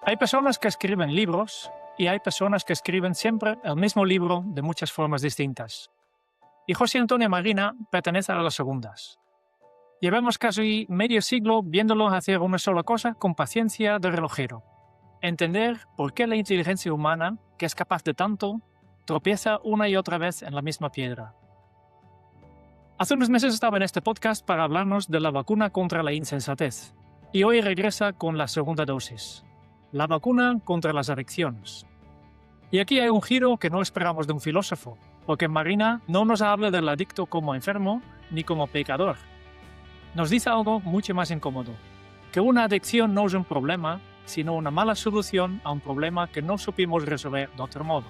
Hay personas que escriben libros y hay personas que escriben siempre el mismo libro de muchas formas distintas. Y José Antonio Marina pertenece a las segundas. Llevamos casi medio siglo viéndolo hacer una sola cosa con paciencia de relojero. Entender por qué la inteligencia humana, que es capaz de tanto, tropieza una y otra vez en la misma piedra. Hace unos meses estaba en este podcast para hablarnos de la vacuna contra la insensatez. Y hoy regresa con la segunda dosis. La vacuna contra las adicciones. Y aquí hay un giro que no esperamos de un filósofo, porque Marina no nos habla del adicto como enfermo ni como pecador. Nos dice algo mucho más incómodo, que una adicción no es un problema, sino una mala solución a un problema que no supimos resolver de otro modo.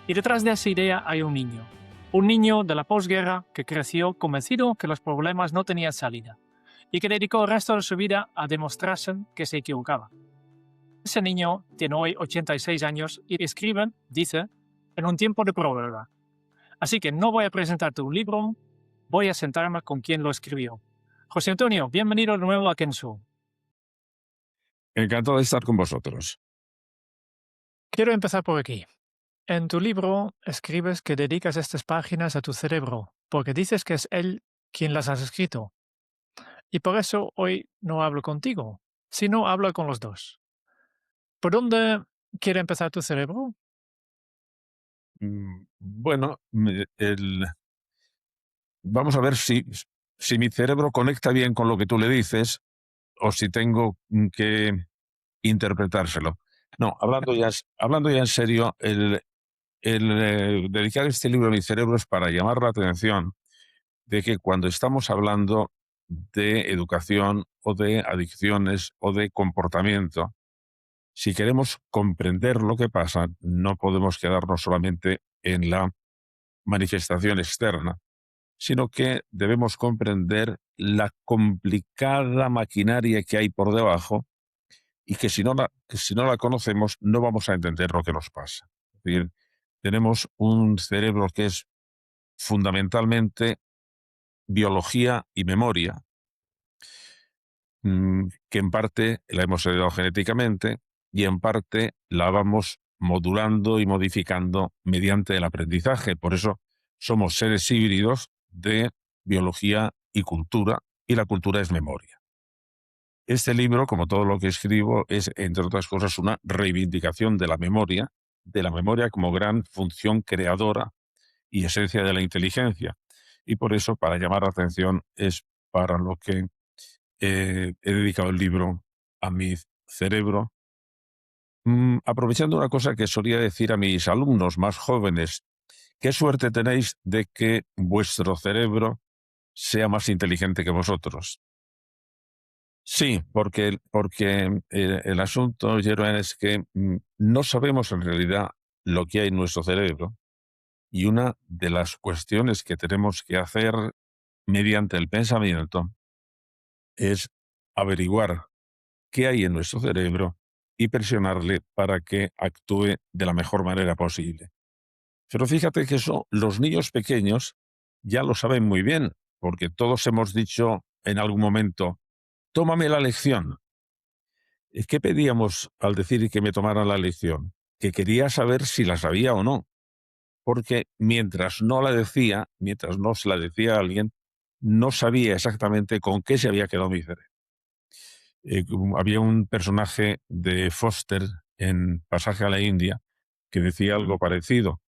Y detrás de esa idea hay un niño de la posguerra que creció convencido que los problemas no tenían salida, y que dedicó el resto de su vida a demostrarse que se equivocaba. Ese niño tiene hoy 86 años y escribe, dice, en un tiempo de prórroga. Así que no voy a presentarte un libro, voy a sentarme con quien lo escribió. José Antonio, bienvenido de nuevo a Kenso. Encantado de estar con vosotros. Quiero empezar por aquí. En tu libro escribes que dedicas estas páginas a tu cerebro, porque dices que es él quien las has escrito. Y por eso hoy no hablo contigo, sino hablo con los dos. ¿Por dónde quiere empezar tu cerebro? Bueno, vamos a ver si mi cerebro conecta bien con lo que tú le dices o si tengo que interpretárselo. No, hablando ya en serio, el dedicar este libro a mi cerebro es para llamar la atención de que cuando estamos hablando de educación o de adicciones o de comportamiento, si queremos comprender lo que pasa, no podemos quedarnos solamente en la manifestación externa, sino que debemos comprender la complicada maquinaria que hay por debajo y que si no la conocemos no vamos a entender lo que nos pasa. Es decir, tenemos un cerebro que es fundamentalmente biología y memoria, que en parte la hemos heredado genéticamente y en parte la vamos modulando y modificando mediante el aprendizaje. Por eso somos seres híbridos de biología y cultura, y la cultura es memoria. Este libro, como todo lo que escribo, es, entre otras cosas, una reivindicación de la memoria como gran función creadora y esencia de la inteligencia. Y por eso, para llamar la atención, es para lo que he dedicado el libro a mi cerebro, aprovechando una cosa que solía decir a mis alumnos más jóvenes: qué suerte tenéis de que vuestro cerebro sea más inteligente que vosotros. Sí, porque el asunto, Jeroen, es que no sabemos en realidad lo que hay en nuestro cerebro, y una de las cuestiones que tenemos que hacer mediante el pensamiento es averiguar qué hay en nuestro cerebro y presionarle para que actúe de la mejor manera posible. Pero fíjate que eso los niños pequeños ya lo saben muy bien, porque todos hemos dicho en algún momento: tómame la lección. ¿Qué pedíamos al decir que me tomaran la lección? Que quería saber si la sabía o no, porque mientras no se la decía a alguien, no sabía exactamente con qué se había quedado mi cerebro. Había un personaje de Foster en Pasaje a la India que decía algo parecido: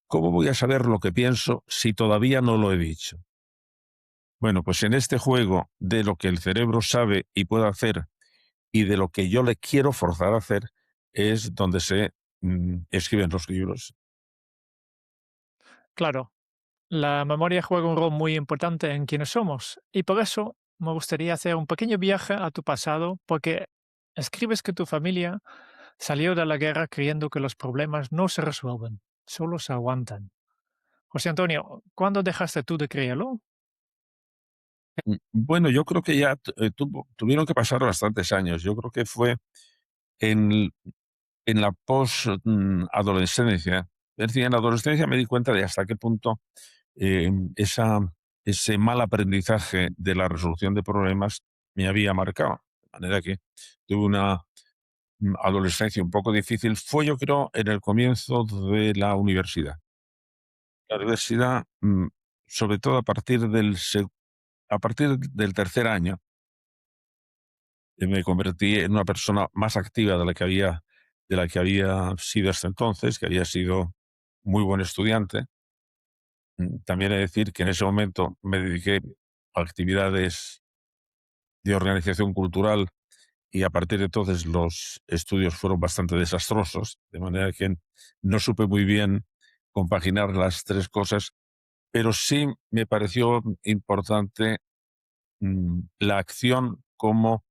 ¿cómo voy a saber lo que pienso si todavía no lo he dicho? Bueno, pues en este juego de lo que el cerebro sabe y puede hacer y de lo que yo le quiero forzar a hacer es donde se escriben los libros. Claro, la memoria juega un rol muy importante en quienes somos, y por eso me gustaría hacer un pequeño viaje a tu pasado, porque escribes que tu familia salió de la guerra creyendo que los problemas no se resuelven, solo se aguantan. José Antonio, ¿cuándo dejaste tú de creerlo? Bueno, yo creo que ya tuvieron que pasar bastantes años. Yo creo que fue en, en la post-adolescencia. Es decir, en la adolescencia me di cuenta de hasta qué punto eh, esa, ese mal aprendizaje de la resolución de problemas me había marcado. De manera que tuve adolescencia un poco difícil fue, yo creo, en el comienzo de la universidad. La universidad, sobre todo a partir del tercer año, me convertí en una persona más activa de la que había sido hasta entonces, que había sido muy buen estudiante. También he de decir que en ese momento me dediqué a actividades de organización cultural y a partir de entonces los estudios fueron bastante desastrosos, de manera que no supe muy bien compaginar las tres cosas, pero sí me pareció importante la acción como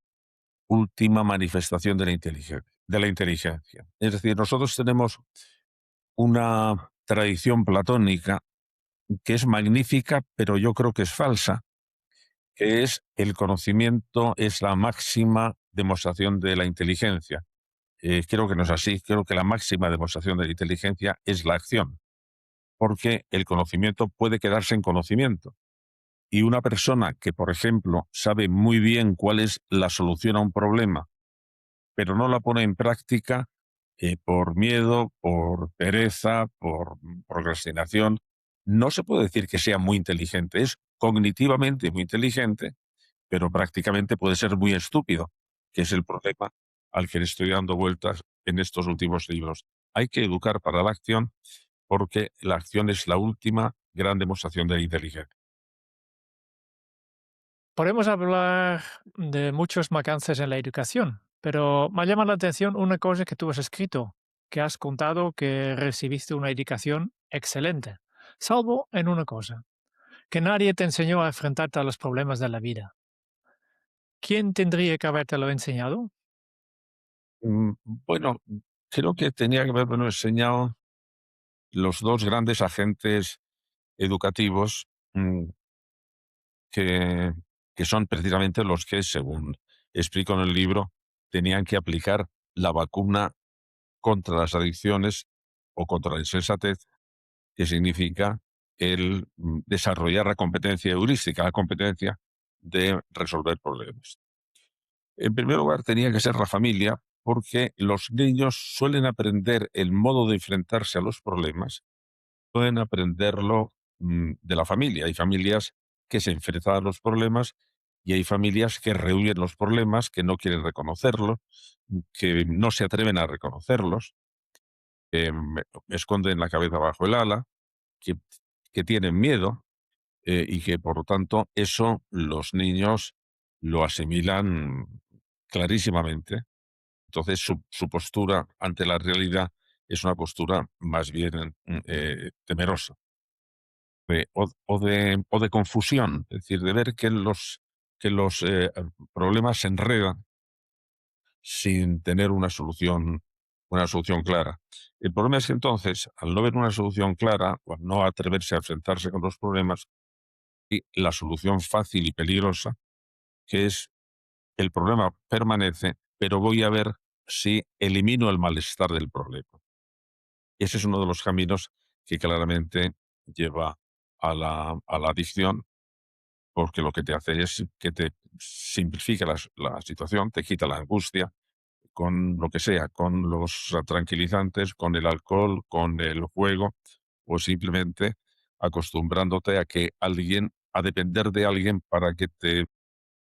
última manifestación de la inteligencia. Es decir, nosotros tenemos una tradición platónica que es magnífica, pero yo creo que es falsa, que es el conocimiento es la máxima demostración de la inteligencia. Creo que no es así, creo que la máxima demostración de la inteligencia es la acción, porque el conocimiento puede quedarse en conocimiento. Y una persona que, por ejemplo, sabe muy bien cuál es la solución a un problema, pero no la pone en práctica por miedo, por pereza, por procrastinación, no se puede decir que sea muy inteligente. Es cognitivamente muy inteligente, pero prácticamente puede ser muy estúpido, que es el problema al que le estoy dando vueltas en estos últimos libros. Hay que educar para la acción porque la acción es la última gran demostración de la inteligencia. Podemos hablar de muchos alcances en la educación, pero me llama la atención una cosa que tú has escrito, que has contado que recibiste una educación excelente, salvo en una cosa, que nadie te enseñó a enfrentarte a los problemas de la vida. ¿Quién tendría que habértelo enseñado? Bueno, creo que tenía que haberme enseñado los dos grandes agentes educativos mm, que, que son precisamente los que, según explico en el libro, tenían que aplicar la vacuna contra las adicciones o contra la insensatez, que significa el desarrollar la competencia heurística, la competencia de resolver problemas. En primer lugar, tenía que ser la familia, porque los niños suelen aprender el modo de enfrentarse a los problemas, pueden aprenderlo de la familia. Hay familias que se enfrentan a los problemas y hay familias que rehuyen los problemas, que no quieren reconocerlos, que no se atreven a reconocerlos, que esconden la cabeza bajo el ala, que, que tienen miedo y que por lo tanto eso los niños lo asimilan clarísimamente. Entonces su postura ante la realidad es una postura más bien temerosa o de confusión, es decir, de ver que los problemas se enredan sin tener una solución clara. El problema es que entonces, al no ver una solución clara, o al no atreverse a enfrentarse con los problemas, y la solución fácil y peligrosa, que es el problema permanece, pero voy a ver si elimino el malestar del problema. Ese es uno de los caminos que claramente lleva a la adicción, porque lo que te hace es que te simplifica la situación, te quita la angustia, con lo que sea, con los tranquilizantes, con el alcohol, con el juego, o simplemente acostumbrándote a depender de alguien para que te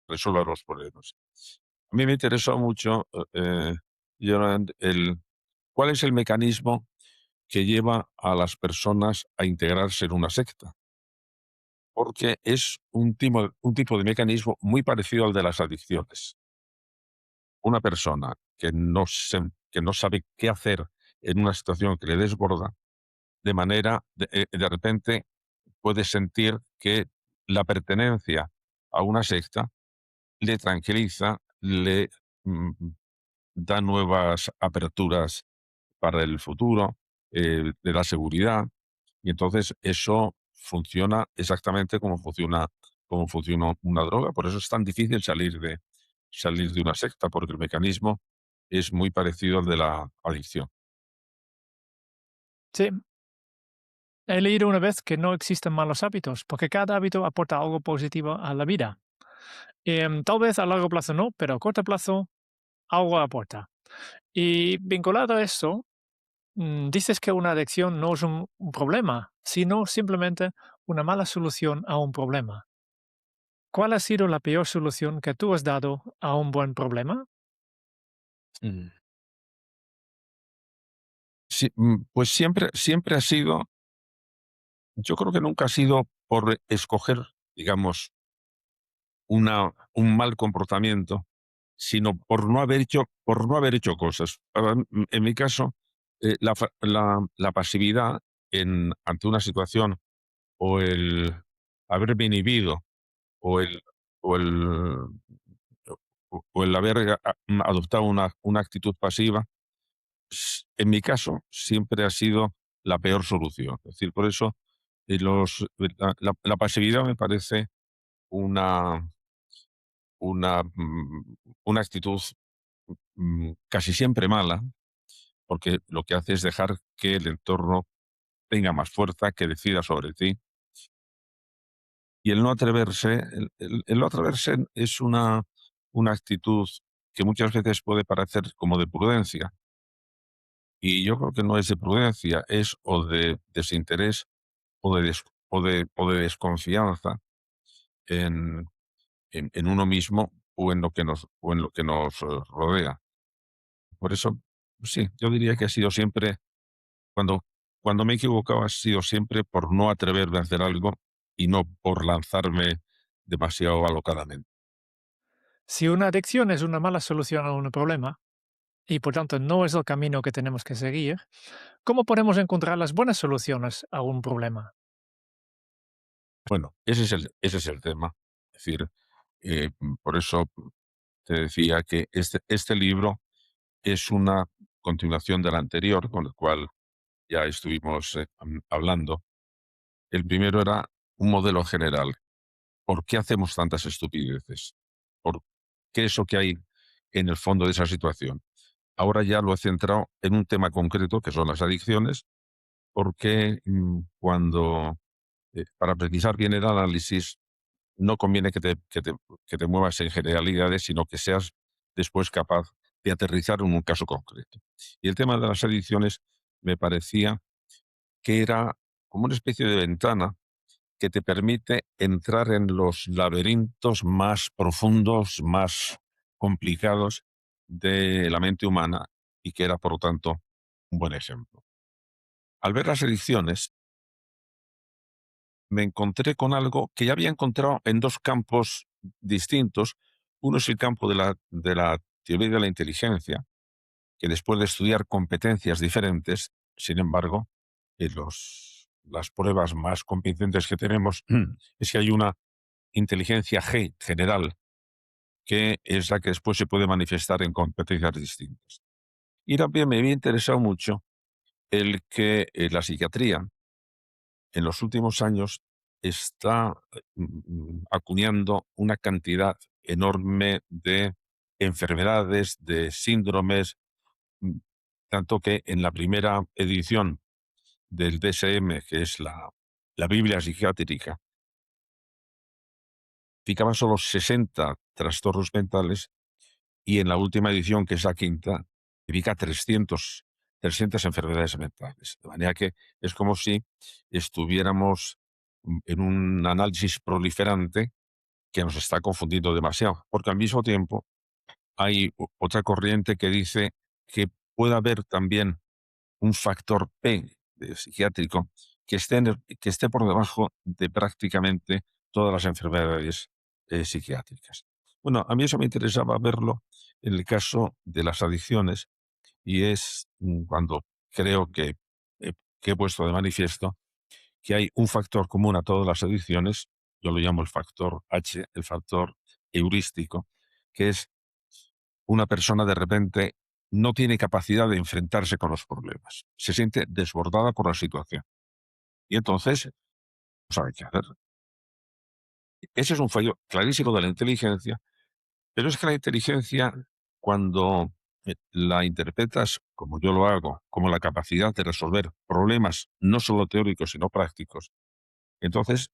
resuelva los problemas. A mí me interesó mucho, Yoland, cuál es el mecanismo que lleva a las personas a integrarse en una secta, porque es un tipo de mecanismo muy parecido al de las adicciones. Una persona que no sabe qué hacer en una situación que le desborda, de repente puede sentir que la pertenencia a una secta le tranquiliza, le mm, da nuevas aperturas para el futuro, le da seguridad, y entonces eso funciona exactamente como funciona una droga. Por eso es tan difícil salir de una secta, porque el mecanismo es muy parecido al de la adicción. Sí, he leído una vez que no existen malos hábitos, porque cada hábito aporta algo positivo a la vida. Tal vez a largo plazo no, pero a corto plazo algo aporta. Y vinculado a eso, dices que una adicción no es un problema, sino simplemente una mala solución a un problema. ¿Cuál ha sido la peor solución que tú has dado a un buen problema? Mm. Sí, pues siempre ha sido, yo creo que nunca ha sido por escoger, digamos, un mal comportamiento, sino por no haber hecho cosas. En mi caso, la pasividad ante una situación, o el haberme inhibido, o el, o el, o el haber adoptado una actitud pasiva, en mi caso, siempre ha sido la peor solución. Es decir, por eso la pasividad me parece una, una, una actitud casi siempre mala, porque lo que hace es dejar que el entorno tenga más fuerza, que decida sobre ti. Y el no atreverse es una actitud que muchas veces puede parecer como de prudencia. Y yo creo que no es de prudencia, es o de desinterés, o de desconfianza en, en uno mismo, o en lo que nos rodea. Por eso, sí, yo diría que ha sido siempre, cuando, cuando me he equivocado, ha sido siempre por no atreverme a hacer algo y no por lanzarme demasiado alocadamente. Si una adicción es una mala solución a un problema, y por tanto no es el camino que tenemos que seguir, ¿cómo podemos encontrar las buenas soluciones a un problema? Bueno, ese es el tema. Es decir, por eso te decía que este libro es una continuación del anterior, con el cual ya estuvimos hablando. El primero era un modelo general. ¿Por qué hacemos tantas estupideces? ¿Por qué eso que hay en el fondo de esa situación? Ahora ya lo he centrado en un tema concreto, que son las adicciones, porque para precisar bien el análisis, no conviene que te muevas en generalidades, sino que seas después capaz de aterrizar en un caso concreto. Y el tema de las adicciones me parecía que era como una especie de ventana que te permite entrar en los laberintos más profundos, más complicados de la mente humana, y que era, por lo tanto, un buen ejemplo. Al ver las adicciones, me encontré con algo que ya había encontrado en dos campos distintos. Uno es el campo de la teoría de la inteligencia, que después de estudiar competencias diferentes, sin embargo, las pruebas más convincentes que tenemos es que hay una inteligencia G general, que es la que después se puede manifestar en competencias distintas. Y también me había interesado mucho el que la psiquiatría en los últimos años está acuñando una cantidad enorme de enfermedades, de síndromes, mm, tanto que en la primera edición del DSM, que es la Biblia psiquiátrica, ficaban solo 60 trastornos mentales, y en la última edición, que es la quinta, indica 300 enfermedades mentales. De manera que es como si estuviéramos en un análisis proliferante que nos está confundiendo demasiado, porque al mismo tiempo hay otra corriente que dice que puede haber también un factor P psiquiátrico que esté por debajo de prácticamente todas las enfermedades psiquiátricas. Bueno, a mí eso me interesaba verlo en el caso de las adicciones, y es cuando creo que he puesto de manifiesto que hay un factor común a todas las adicciones. Yo lo llamo el factor H, el factor heurístico, que es: una persona de repente no tiene capacidad de enfrentarse con los problemas, se siente desbordada por la situación y entonces no sabe qué hacer. Ese es un fallo clarísimo de la inteligencia, pero es que la inteligencia, cuando la interpretas, como yo lo hago, como la capacidad de resolver problemas no solo teóricos sino prácticos, entonces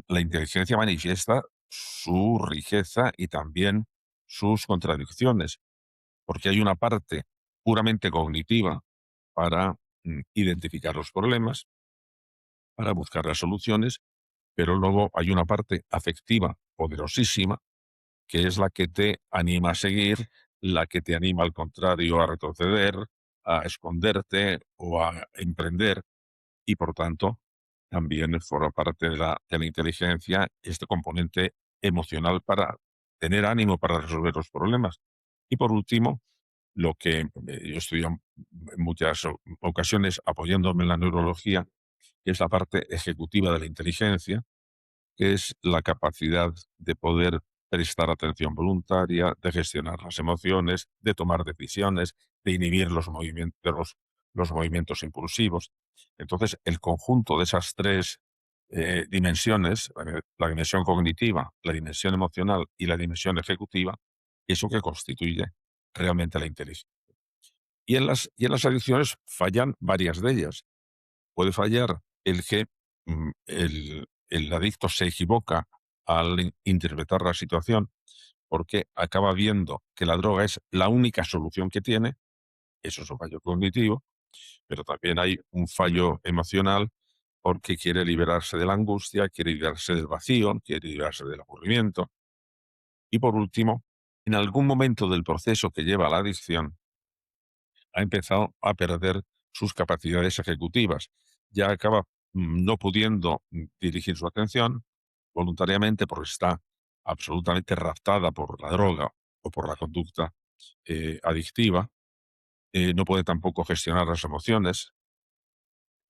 la inteligencia manifiesta su riqueza y también sus contradicciones, porque hay una parte puramente cognitiva para identificar los problemas, para buscar las soluciones, pero luego hay una parte afectiva poderosísima que es la que te anima a seguir, la que te anima al contrario a retroceder, a esconderte o a emprender, y por tanto también forma parte de la inteligencia este componente emocional para tener ánimo para resolver los problemas. Y por último, lo que yo estudio en muchas ocasiones apoyándome en la neurología, que es la parte ejecutiva de la inteligencia, que es la capacidad de poder prestar atención voluntaria, de gestionar las emociones, de tomar decisiones, de inhibir los movimientos impulsivos. Entonces, el conjunto de esas tres dimensiones, la dimensión cognitiva, la dimensión emocional y la dimensión ejecutiva, es lo que constituye realmente la inteligencia. Y en las adicciones fallan varias de ellas. Puede fallar el que el adicto se equivoca al interpretar la situación porque acaba viendo que la droga es la única solución que tiene. Eso es un fallo cognitivo, pero también hay un fallo emocional porque quiere liberarse de la angustia, quiere liberarse del vacío, quiere liberarse del aburrimiento. Y por último, en algún momento del proceso que lleva a la adicción, ha empezado a perder sus capacidades ejecutivas. Ya acaba no pudiendo dirigir su atención voluntariamente porque está absolutamente raptada por la droga o por la conducta adictiva. No puede tampoco gestionar las emociones,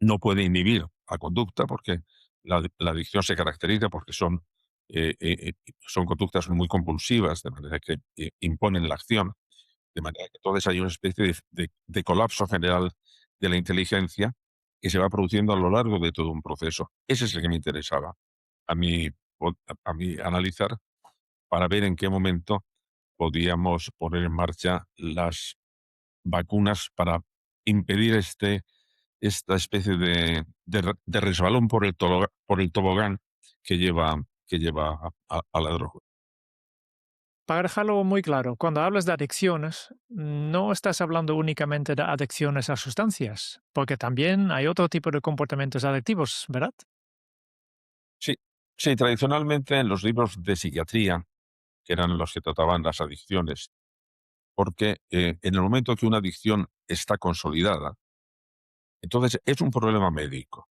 no puede inhibir la conducta porque la adicción se caracteriza porque son conductas muy compulsivas, de manera que imponen la acción. De manera que entonces hay una especie de colapso general de la inteligencia que se va produciendo a lo largo de todo un proceso. Ese es el que me interesaba a mí, a mí analizar para ver en qué momento podíamos poner en marcha las vacunas para impedir esta especie de resbalón por el tobogán que lleva a la droga. Para dejarlo muy claro, cuando hablas de adicciones, no estás hablando únicamente de adicciones a sustancias, porque también hay otro tipo de comportamientos adictivos, ¿verdad? Sí, sí, tradicionalmente en los libros de psiquiatría, que eran los que trataban las adicciones, porque en el momento que una adicción está consolidada, entonces es un problema médico.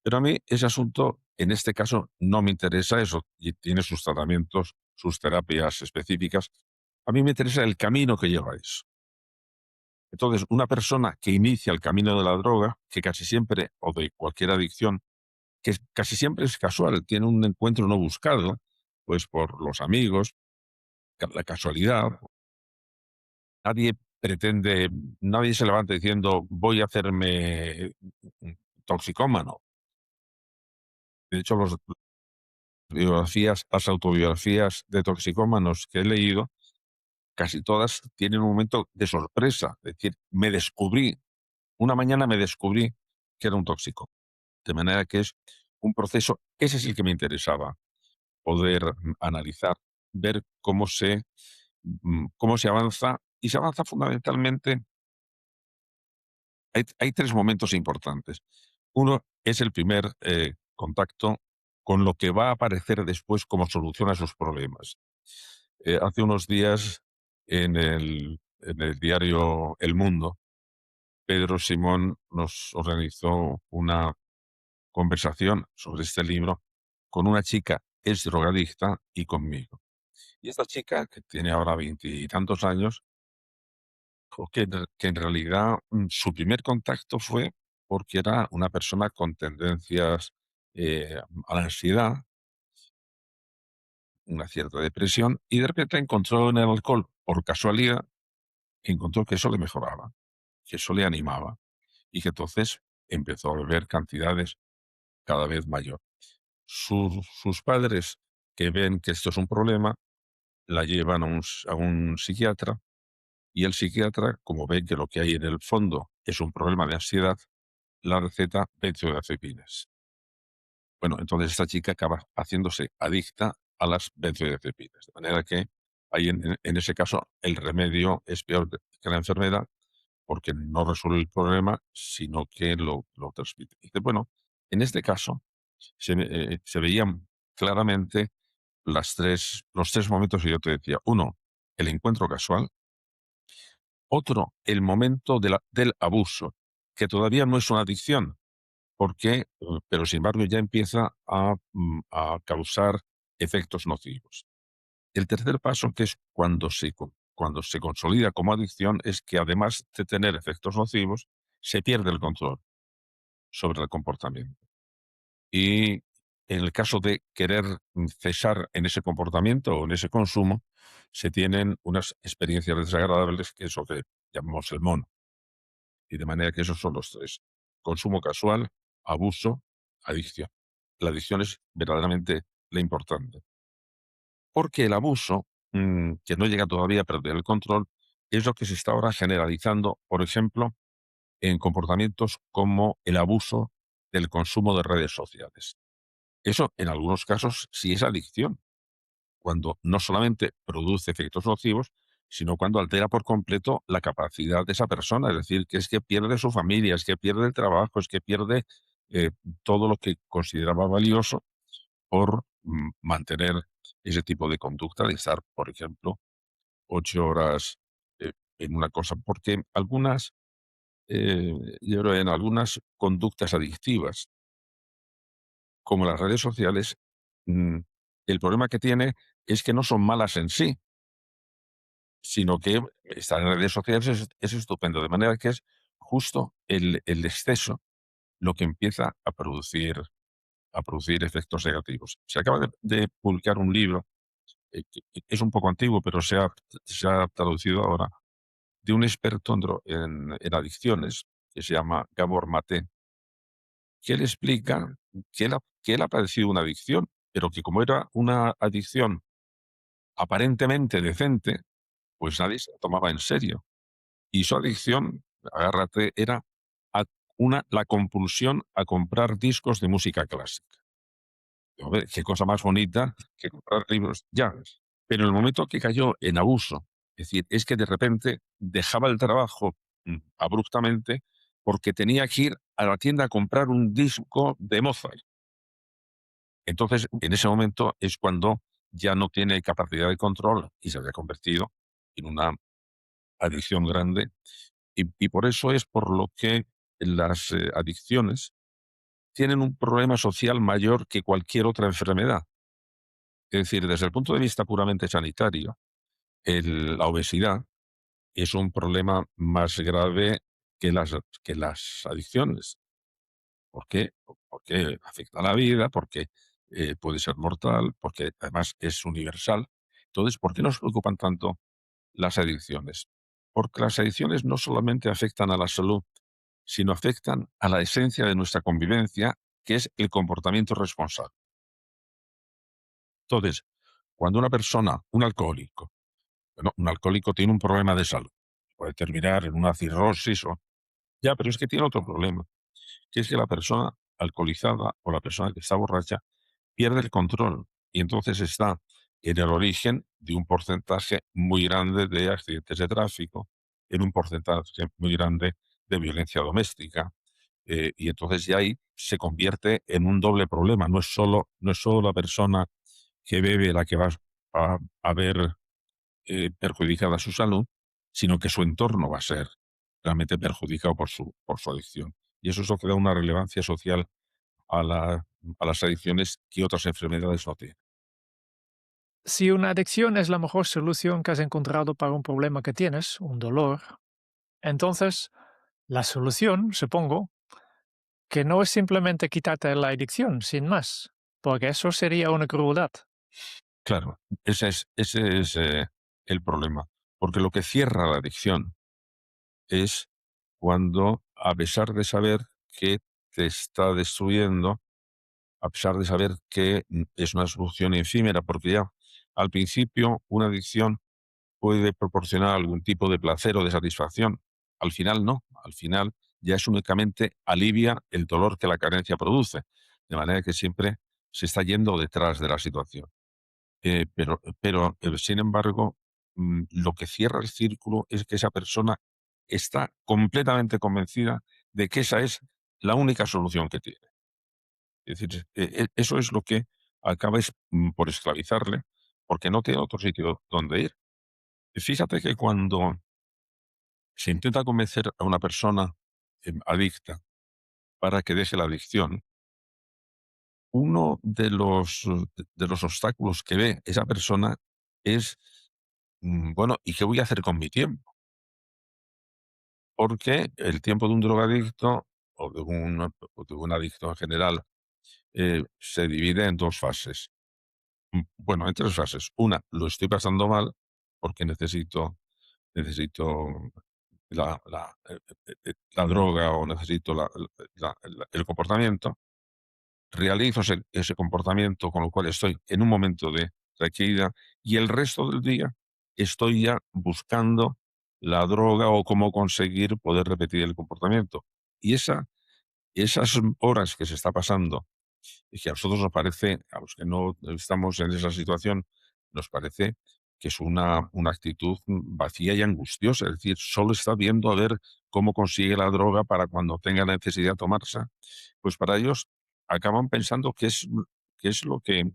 Pero a mí ese asunto, en este caso, no me interesa eso, y tiene sus tratamientos, sus terapias específicas. A mí me interesa el camino que lleva eso. Entonces, una persona que inicia el camino de la droga, que casi siempre, o de cualquier adicción, que casi siempre es casual, tiene un encuentro no buscado, pues por los amigos, la casualidad. Nadie se levanta diciendo voy a hacerme toxicómano. De hecho, las autobiografías de toxicómanos que he leído, casi todas tienen un momento de sorpresa. Es decir, una mañana me descubrí que era un tóxico. De manera que es un proceso, ese es el que me interesaba, poder analizar, ver cómo se avanza, y se avanza fundamentalmente. Hay tres momentos importantes. Uno es el primer contacto con lo que va a aparecer después como solución a esos problemas. Hace unos días en el diario El Mundo, Pedro Simón nos organizó una conversación sobre este libro con una chica ex drogadicta y conmigo. Y esta chica, que tiene ahora veintitantos años, dijo que en realidad su primer contacto fue porque era una persona con tendencias a la ansiedad, una cierta depresión, y de repente encontró en el alcohol, por casualidad, encontró que eso le mejoraba, que eso le animaba, y que entonces empezó a beber cantidades cada vez mayor. Sus padres, que ven que esto es un problema, la llevan a un psiquiatra, y el psiquiatra, como ve que lo que hay en el fondo es un problema de ansiedad, la receta benzodiazepinas. Bueno, entonces esta chica acaba haciéndose adicta a las benzodiazepinas, de manera que ahí en ese caso el remedio es peor que la enfermedad, porque no resuelve el problema, sino que lo transmite. Dice, bueno, en este caso se veían claramente los tres momentos que yo te decía. Uno, el encuentro casual. Otro, el momento del abuso, que todavía no es una adicción, porque, pero sin embargo ya empieza a causar efectos nocivos. El tercer paso, que es cuando se consolida como adicción, es que además de tener efectos nocivos, se pierde el control sobre el comportamiento. Y en el caso de querer cesar en ese comportamiento o en ese consumo, se tienen unas experiencias desagradables, que es lo que llamamos el mono. Y de manera que esos son los tres: consumo casual, abuso, adicción. La adicción es verdaderamente la importante. Porque el abuso, que no llega todavía a perder el control, es lo que se está ahora generalizando, por ejemplo, en comportamientos como el abuso del consumo de redes sociales. Eso, en algunos casos, sí es adicción, cuando no solamente produce efectos nocivos, sino cuando altera por completo la capacidad de esa persona. Es decir, que es que pierde su familia, es que pierde el trabajo, es que pierde eh, todo lo que consideraba valioso por mantener ese tipo de conducta, de estar, por ejemplo, 8 horas en una cosa. Porque yo creo, en algunas conductas adictivas, como las redes sociales, mm, el problema que tiene es que no son malas en sí, sino que estar en redes sociales es estupendo. De manera que es justo el exceso lo que empieza a producir efectos negativos. Se acaba de publicar un libro, que es un poco antiguo, pero se ha traducido ahora, de un experto en adicciones, que se llama Gabor Maté, que él explica que él ha padecido una adicción, pero que como era una adicción aparentemente decente, pues nadie se la tomaba en serio. Y su adicción, agárrate, era a la compulsión a comprar discos de música clásica. Hombre, qué cosa más bonita que comprar libros ya. Pero en el momento que cayó en abuso, es decir, es que de repente dejaba el trabajo abruptamente porque tenía que ir a la tienda a comprar un disco de Mozart. Entonces, en ese momento es cuando ya no tiene capacidad de control y se había convertido en una adicción grande. Y por eso es por lo que las adicciones tienen un problema social mayor que cualquier otra enfermedad. Es decir, desde el punto de vista puramente sanitario, la obesidad es un problema más grave que las adicciones. ¿Por qué? Porque afecta a la vida, porque puede ser mortal, porque además es universal. Entonces, ¿por qué nos preocupan tanto las adicciones? Porque las adicciones no solamente afectan a la salud, sino afectan a la esencia de nuestra convivencia, que es el comportamiento responsable. Entonces, cuando una persona, un alcohólico, bueno, un alcohólico tiene un problema de salud, puede terminar en una cirrosis o... Ya, pero es que tiene otro problema, que es que la persona alcoholizada o la persona que está borracha pierde el control y entonces está en el origen de un porcentaje muy grande de accidentes de tráfico, en un porcentaje muy grande de violencia doméstica, y entonces ya ahí se convierte en un doble problema. No es solo la persona que bebe la que va a ver perjudicada su salud, sino que su entorno va a ser realmente perjudicado por su adicción. Y eso es lo que da una relevancia social a las adicciones que otras enfermedades no tienen. Si una adicción es la mejor solución que has encontrado para un problema que tienes, un dolor, entonces la solución, supongo, que no es simplemente quitarte la adicción, sin más, porque eso sería una crueldad. Claro, ese es el problema, porque lo que cierra la adicción es cuando, a pesar de saber que te está destruyendo, a pesar de saber que es una solución efímera, porque ya al principio una adicción puede proporcionar algún tipo de placer o de satisfacción. Al final no, al final ya es únicamente alivia el dolor que la carencia produce, de manera que siempre se está yendo detrás de la situación. Sin embargo, lo que cierra el círculo es que esa persona está completamente convencida de que esa es la única solución que tiene. Es decir, eso es lo que acaba por esclavizarle, porque no tiene otro sitio donde ir. Fíjate que cuando se intenta convencer a una persona adicta para que deje la adicción, uno de los obstáculos que ve esa persona es, bueno, ¿y qué voy a hacer con mi tiempo? Porque el tiempo de un drogadicto o de un adicto en general se divide en dos fases. Bueno, en tres fases. Una, lo estoy pasando mal porque necesito la droga o necesito el comportamiento. Realizo ese comportamiento, con lo cual estoy en un momento de recaída y el resto del día estoy ya buscando la droga o cómo conseguir poder repetir el comportamiento. Y esas horas que se está pasando y que a nosotros nos parece, a los que no estamos en esa situación, nos parece que es una actitud vacía y angustiosa. Es decir, solo está viendo a ver cómo consigue la droga para cuando tenga la necesidad de tomarse. Pues para ellos acaban pensando que es lo que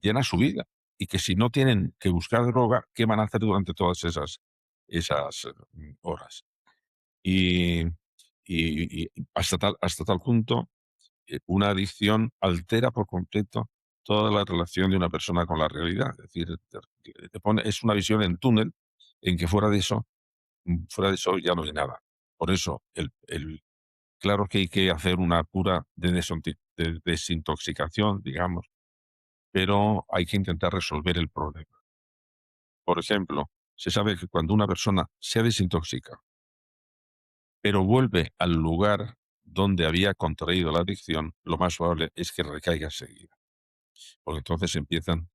llena su vida y que si no tienen que buscar droga, ¿qué van a hacer durante todas esas horas? Y, y hasta tal punto una adicción altera por completo toda la relación de una persona con la realidad. Es decir, es una visión en túnel en que fuera de eso ya no hay nada. Por eso, claro que hay que hacer una cura de desintoxicación, digamos, pero hay que intentar resolver el problema. Por ejemplo, se sabe que cuando una persona se desintoxica, pero vuelve al lugar donde había contraído la adicción, lo más probable es que recaiga enseguida. Porque entonces empiezan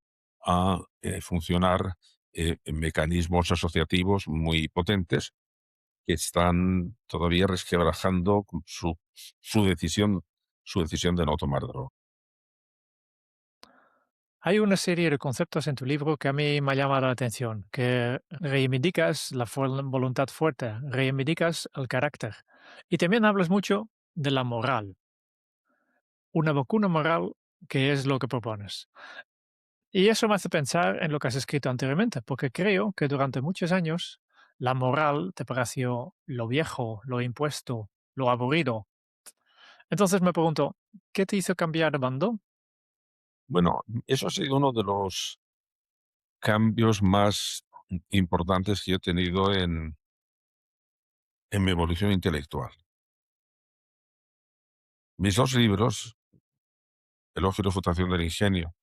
a funcionar mecanismos asociativos muy potentes que están todavía resquebrajando su decisión, su decisión de no tomar droga. Hay una serie de conceptos en tu libro que a mí me llama la atención, que reivindicas la voluntad fuerte, reivindicas el carácter y también hablas mucho de la moral, una vacuna moral que es lo que propones. Y eso me hace pensar en lo que has escrito anteriormente, porque creo que durante muchos años la moral te pareció lo viejo, lo impuesto, lo aburrido. Entonces me pregunto, ¿qué te hizo cambiar de bando? Bueno, eso ha sido uno de los cambios más importantes que yo he tenido en mi evolución intelectual. Mis dos libros, Elogio y refutación del ingenio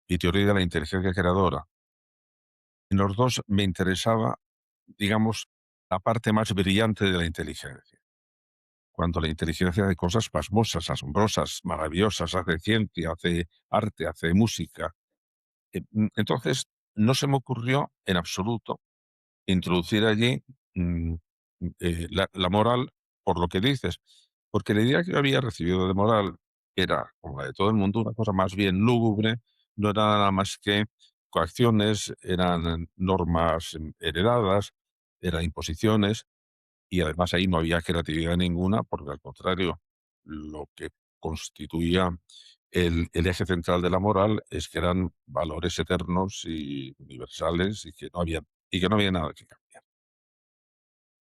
y Teoría de la inteligencia creadora, en los dos me interesaba, digamos, la parte más brillante de la inteligencia. Cuando la inteligencia hace cosas pasmosas, asombrosas, maravillosas, hace ciencia, hace arte, hace música. Entonces, no se me ocurrió en absoluto introducir allí mm, la moral por lo que dices, porque la idea que yo había recibido de moral era, como la de todo el mundo, una cosa más bien lúgubre, no era nada más que coacciones, eran normas heredadas, eran imposiciones, y además ahí no había creatividad ninguna, porque al contrario, lo que constituía el eje central de la moral es que eran valores eternos y universales y que no había nada que cambiar.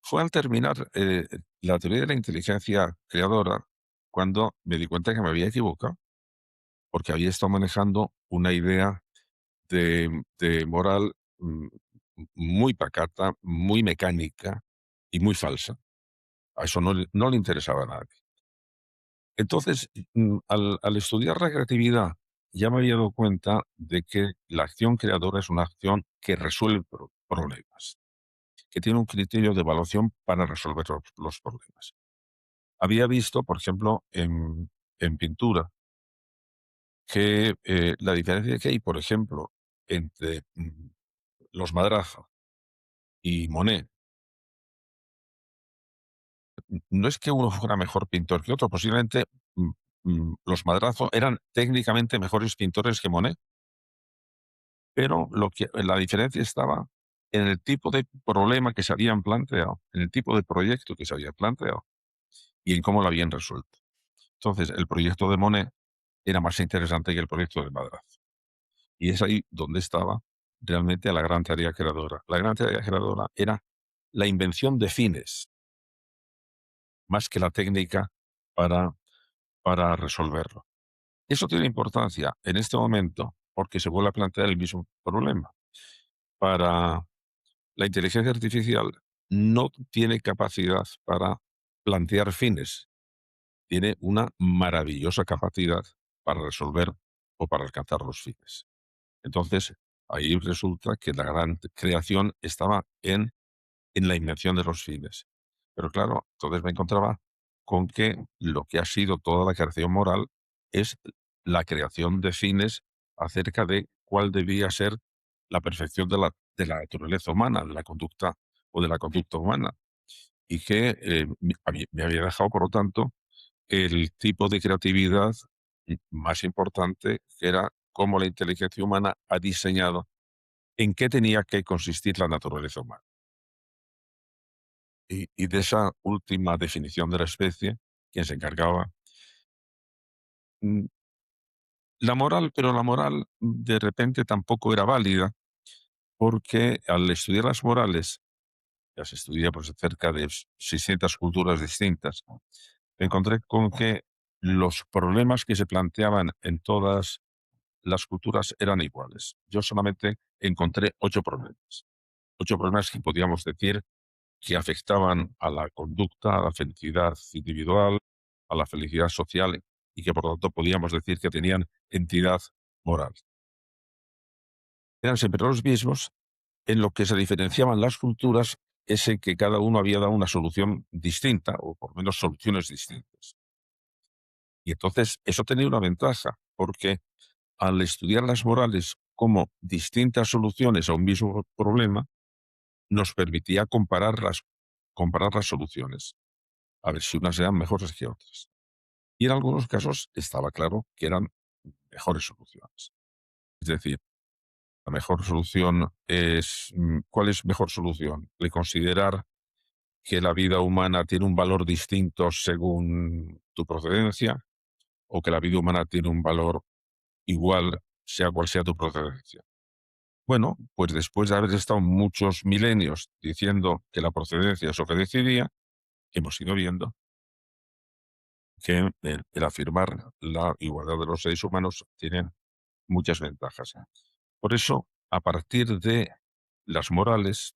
Fue al terminar la teoría de la inteligencia creadora cuando me di cuenta que me había equivocado, porque había estado manejando una idea de moral muy pacata, muy mecánica y muy falsa. A eso no le interesaba a nadie. Entonces, al estudiar la creatividad, ya me había dado cuenta de que la acción creadora es una acción que resuelve problemas, que tiene un criterio de evaluación para resolver los problemas. Había visto, por ejemplo, en pintura, que la diferencia que hay, por ejemplo, entre los Madrazo y Monet, no es que uno fuera mejor pintor que otro, posiblemente los Madrazo eran técnicamente mejores pintores que Monet, pero la diferencia estaba en el tipo de problema que se habían planteado, en el tipo de proyecto que se había planteado y en cómo lo habían resuelto. Entonces, el proyecto de Monet era más interesante que el proyecto de Madrazo. Y es ahí donde estaba realmente la gran tarea creadora. La gran tarea creadora era la invención de fines, más que la técnica para, para resolverlo. Eso tiene importancia en este momento porque se vuelve a plantear el mismo problema. Para la inteligencia artificial no tiene capacidad para plantear fines, tiene una maravillosa capacidad para resolver o para alcanzar los fines. Entonces, ahí resulta que la gran creación estaba en la invención de los fines. Pero claro, entonces me encontraba con que lo que ha sido toda la creación moral es la creación de fines acerca de cuál debía ser la perfección de la naturaleza humana, de la conducta o de la conducta humana. Y que me había dejado, por lo tanto, el tipo de creatividad más importante, que era cómo la inteligencia humana ha diseñado en qué tenía que consistir la naturaleza humana. Y de esa última definición de la especie, quien se encargaba, mm, la moral, pero la moral de repente tampoco era válida, porque al estudiar las morales, ya se estudia pues cerca de 600 culturas distintas, me encontré con que los problemas que se planteaban en todas las culturas eran iguales. Yo solamente encontré 8 problemas que podíamos decir que afectaban a la conducta, a la felicidad individual, a la felicidad social y que por lo tanto podíamos decir que tenían entidad moral. Eran siempre los mismos, en lo que se diferenciaban las culturas es en que cada uno había dado una solución distinta, o por lo menos soluciones distintas. Y entonces eso tenía una ventaja, porque al estudiar las morales como distintas soluciones a un mismo problema, nos permitía comparar las soluciones, a ver si unas eran mejores que otras. Y en algunos casos estaba claro que eran mejores soluciones. Es decir, la mejor solución es, ¿cuál es mejor solución? ¿Le considerar que la vida humana tiene un valor distinto según tu procedencia o que la vida humana tiene un valor igual sea cual sea tu procedencia? Bueno, pues después de haber estado muchos milenios diciendo que la procedencia es lo que decidía, hemos ido viendo que el afirmar la igualdad de los seres humanos tiene muchas ventajas. Por eso, a partir de las morales,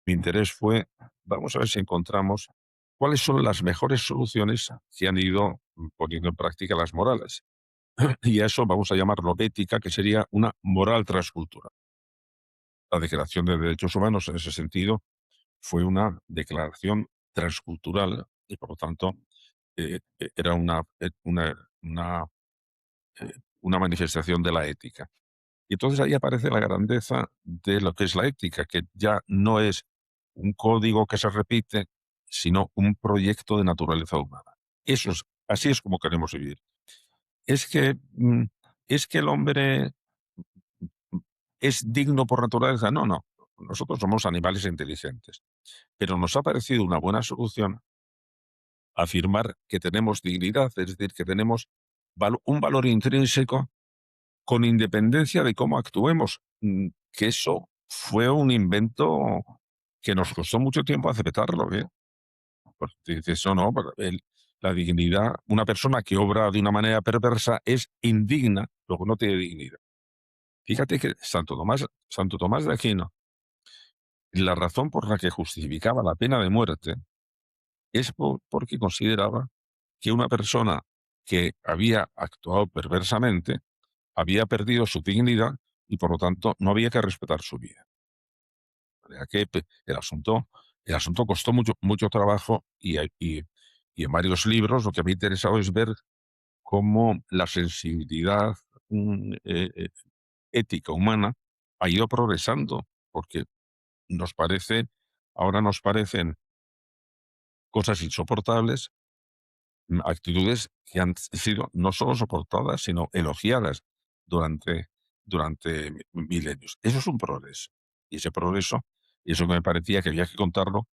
mi interés fue, vamos a ver si encontramos cuáles son las mejores soluciones que han ido poniendo en práctica las morales. Y a eso vamos a llamarlo ética, que sería una moral transcultural. La Declaración de Derechos Humanos, en ese sentido, fue una declaración transcultural y, por lo tanto, era una manifestación de la ética. Y entonces ahí aparece la grandeza de lo que es la ética, que ya no es un código que se repite, sino un proyecto de naturaleza humana. Así es como queremos vivir. Es que, es que el hombre es digno por naturaleza. No, no. Nosotros somos animales inteligentes. Pero nos ha parecido una buena solución afirmar que tenemos dignidad, es decir, que tenemos un valor intrínseco con independencia de cómo actuemos, que eso fue un invento que nos costó mucho tiempo aceptarlo, ¿eh? Porque dices, no, pero la dignidad, una persona que obra de una manera perversa es indigna, luego no tiene dignidad. Fíjate que Santo Tomás de Aquino, la razón por la que justificaba la pena de muerte es porque consideraba que una persona que había actuado perversamente había perdido su dignidad y por lo tanto no había que respetar su vida. O sea que el asunto costó mucho, mucho trabajo y en varios libros lo que me ha interesado es ver cómo la sensibilidad ética humana ha ido progresando, porque ahora nos parecen cosas insoportables, actitudes que han sido no solo soportadas, sino elogiadas durante milenios. Eso es un progreso. Y ese progreso Y eso me parecía que había que contarlo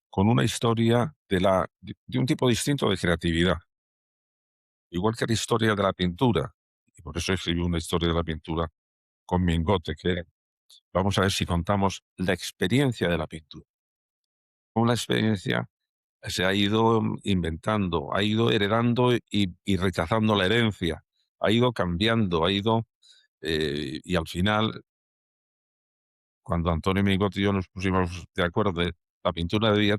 con una historia de un tipo distinto de creatividad. Igual que la historia de la pintura. Y por eso escribí una historia de la pintura con Mingote, que vamos a ver si contamos la experiencia de la pintura. Con la experiencia se ha ido inventando, ha ido heredando y rechazando la herencia, ha ido cambiando, y al final, cuando Antonio Mingote y yo nos pusimos de acuerdo de la pintura debía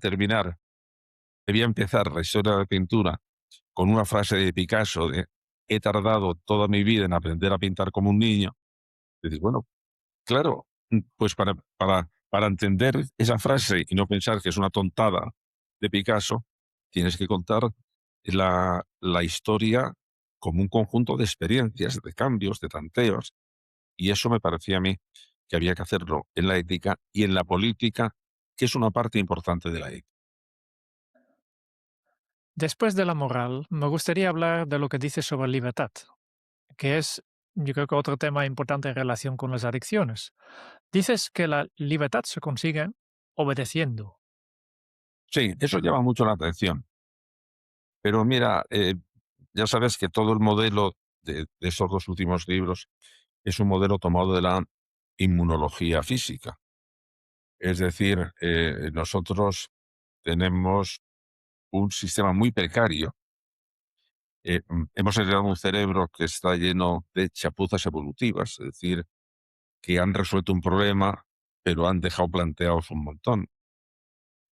empezar la historia de la pintura con una frase de Picasso de he tardado toda mi vida en aprender a pintar como un niño. Dices, bueno, claro, pues para entender esa frase y no pensar que es una tontada de Picasso, tienes que contar la historia como un conjunto de experiencias, de cambios, de tanteos, y eso me parecía a mí que había que hacerlo en la ética y en la política, que es una parte importante de la ética. Después de la moral, me gustaría hablar de lo que dices sobre libertad, que es, yo creo que otro tema importante en relación con las adicciones. Dices que la libertad se consigue obedeciendo. Sí, eso llama mucho la atención, pero mira, ya sabes que todo el modelo de esos dos últimos libros es un modelo tomado de la inmunología física. Es decir, nosotros tenemos un sistema muy precario. Hemos heredado un cerebro que está lleno de chapuzas evolutivas, es decir, que han resuelto un problema, pero han dejado planteados un montón.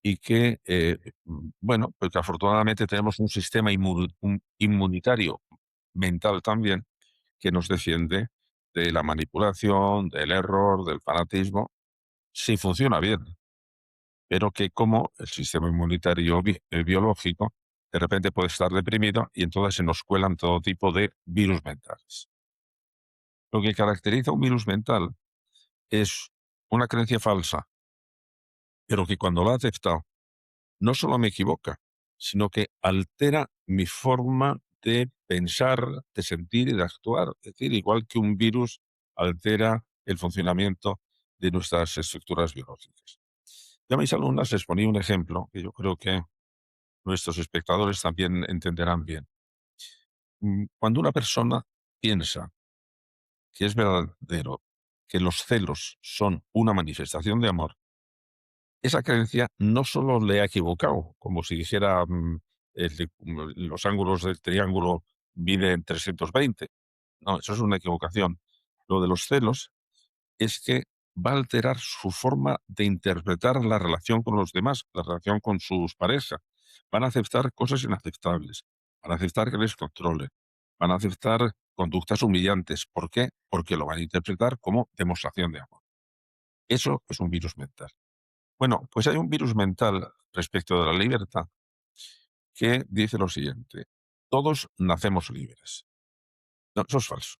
Y que, bueno, pues que afortunadamente tenemos un sistema inmunitario mental también que nos defiende de la manipulación, del error, del fanatismo, si funciona bien. Pero que como el sistema inmunitario biológico de repente puede estar deprimido y entonces se nos cuelan todo tipo de virus mentales. Lo que caracteriza un virus mental es una creencia falsa, pero que cuando la he aceptado no solo me equivoca, sino que altera mi forma de pensar, de sentir y de actuar. Es decir, igual que un virus altera el funcionamiento de nuestras estructuras biológicas. Yo a mis alumnas les ponía un ejemplo que yo creo que nuestros espectadores también entenderán bien. Cuando una persona piensa que es verdadero, que los celos son una manifestación de amor, esa creencia no solo le ha equivocado, como si dijera los ángulos del triángulo miden 320. No, eso es una equivocación. Lo de los celos es que va a alterar su forma de interpretar la relación con los demás, la relación con sus parejas. Van a aceptar cosas inaceptables, van a aceptar que les controle, van a aceptar conductas humillantes. ¿Por qué? Porque lo van a interpretar como demostración de amor. Eso es un virus mental. Bueno, pues hay un virus mental respecto de la libertad que dice lo siguiente: todos nacemos libres. No, eso es falso.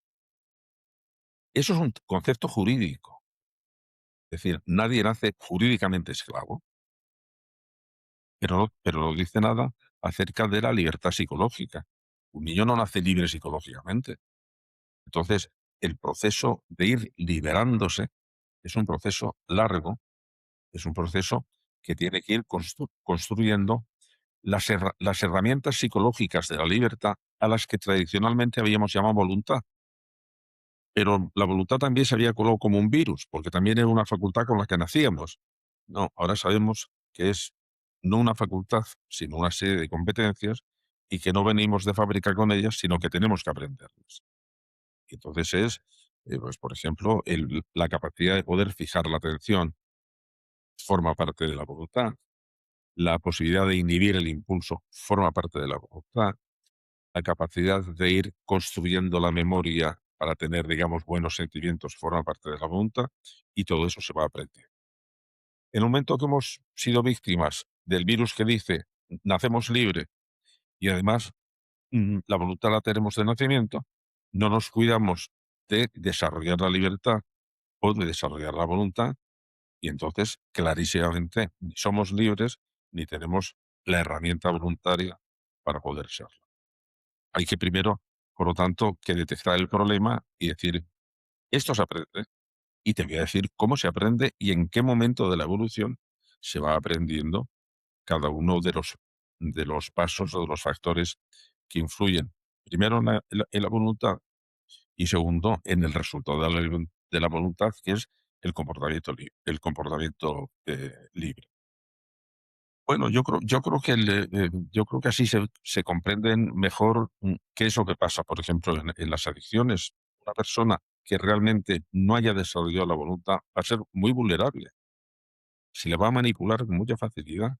Eso es un concepto jurídico. Es decir, nadie nace jurídicamente esclavo, pero no dice nada acerca de la libertad psicológica. Un niño no nace libre psicológicamente. Entonces, el proceso de ir liberándose es un proceso largo, es un proceso que tiene que ir construyendo las herramientas psicológicas de la libertad a las que tradicionalmente habíamos llamado voluntad. Pero la voluntad también se había colado como un virus, porque también era una facultad con la que nacíamos. No, ahora sabemos que es no una facultad, sino una serie de competencias y que no venimos de fábrica con ellas, sino que tenemos que aprenderlas. Y entonces pues, por ejemplo, la capacidad de poder fijar la atención forma parte de la voluntad, la posibilidad de inhibir el impulso forma parte de la voluntad, la capacidad de ir construyendo la memoria para tener, digamos, buenos sentimientos forma parte de la voluntad y todo eso se va a aprender. En el momento que hemos sido víctimas del virus que dice nacemos libre y además la voluntad la tenemos de nacimiento, no nos cuidamos de desarrollar la libertad o de desarrollar la voluntad y entonces clarísimamente ni somos libres ni tenemos la herramienta voluntaria para poder serlo. Hay que primero, por lo tanto, que detectar el problema y decir, esto se aprende, Y te voy a decir cómo se aprende y en qué momento de la evolución se va aprendiendo cada uno de los pasos o de los factores que influyen, primero en la voluntad y segundo en el resultado de la voluntad, que es el comportamiento libre. Bueno, yo creo que yo creo que así se comprenden mejor qué es lo que pasa, por ejemplo, en las adicciones. Una persona que realmente no haya desarrollado la voluntad va a ser muy vulnerable. Se le va a manipular con mucha facilidad,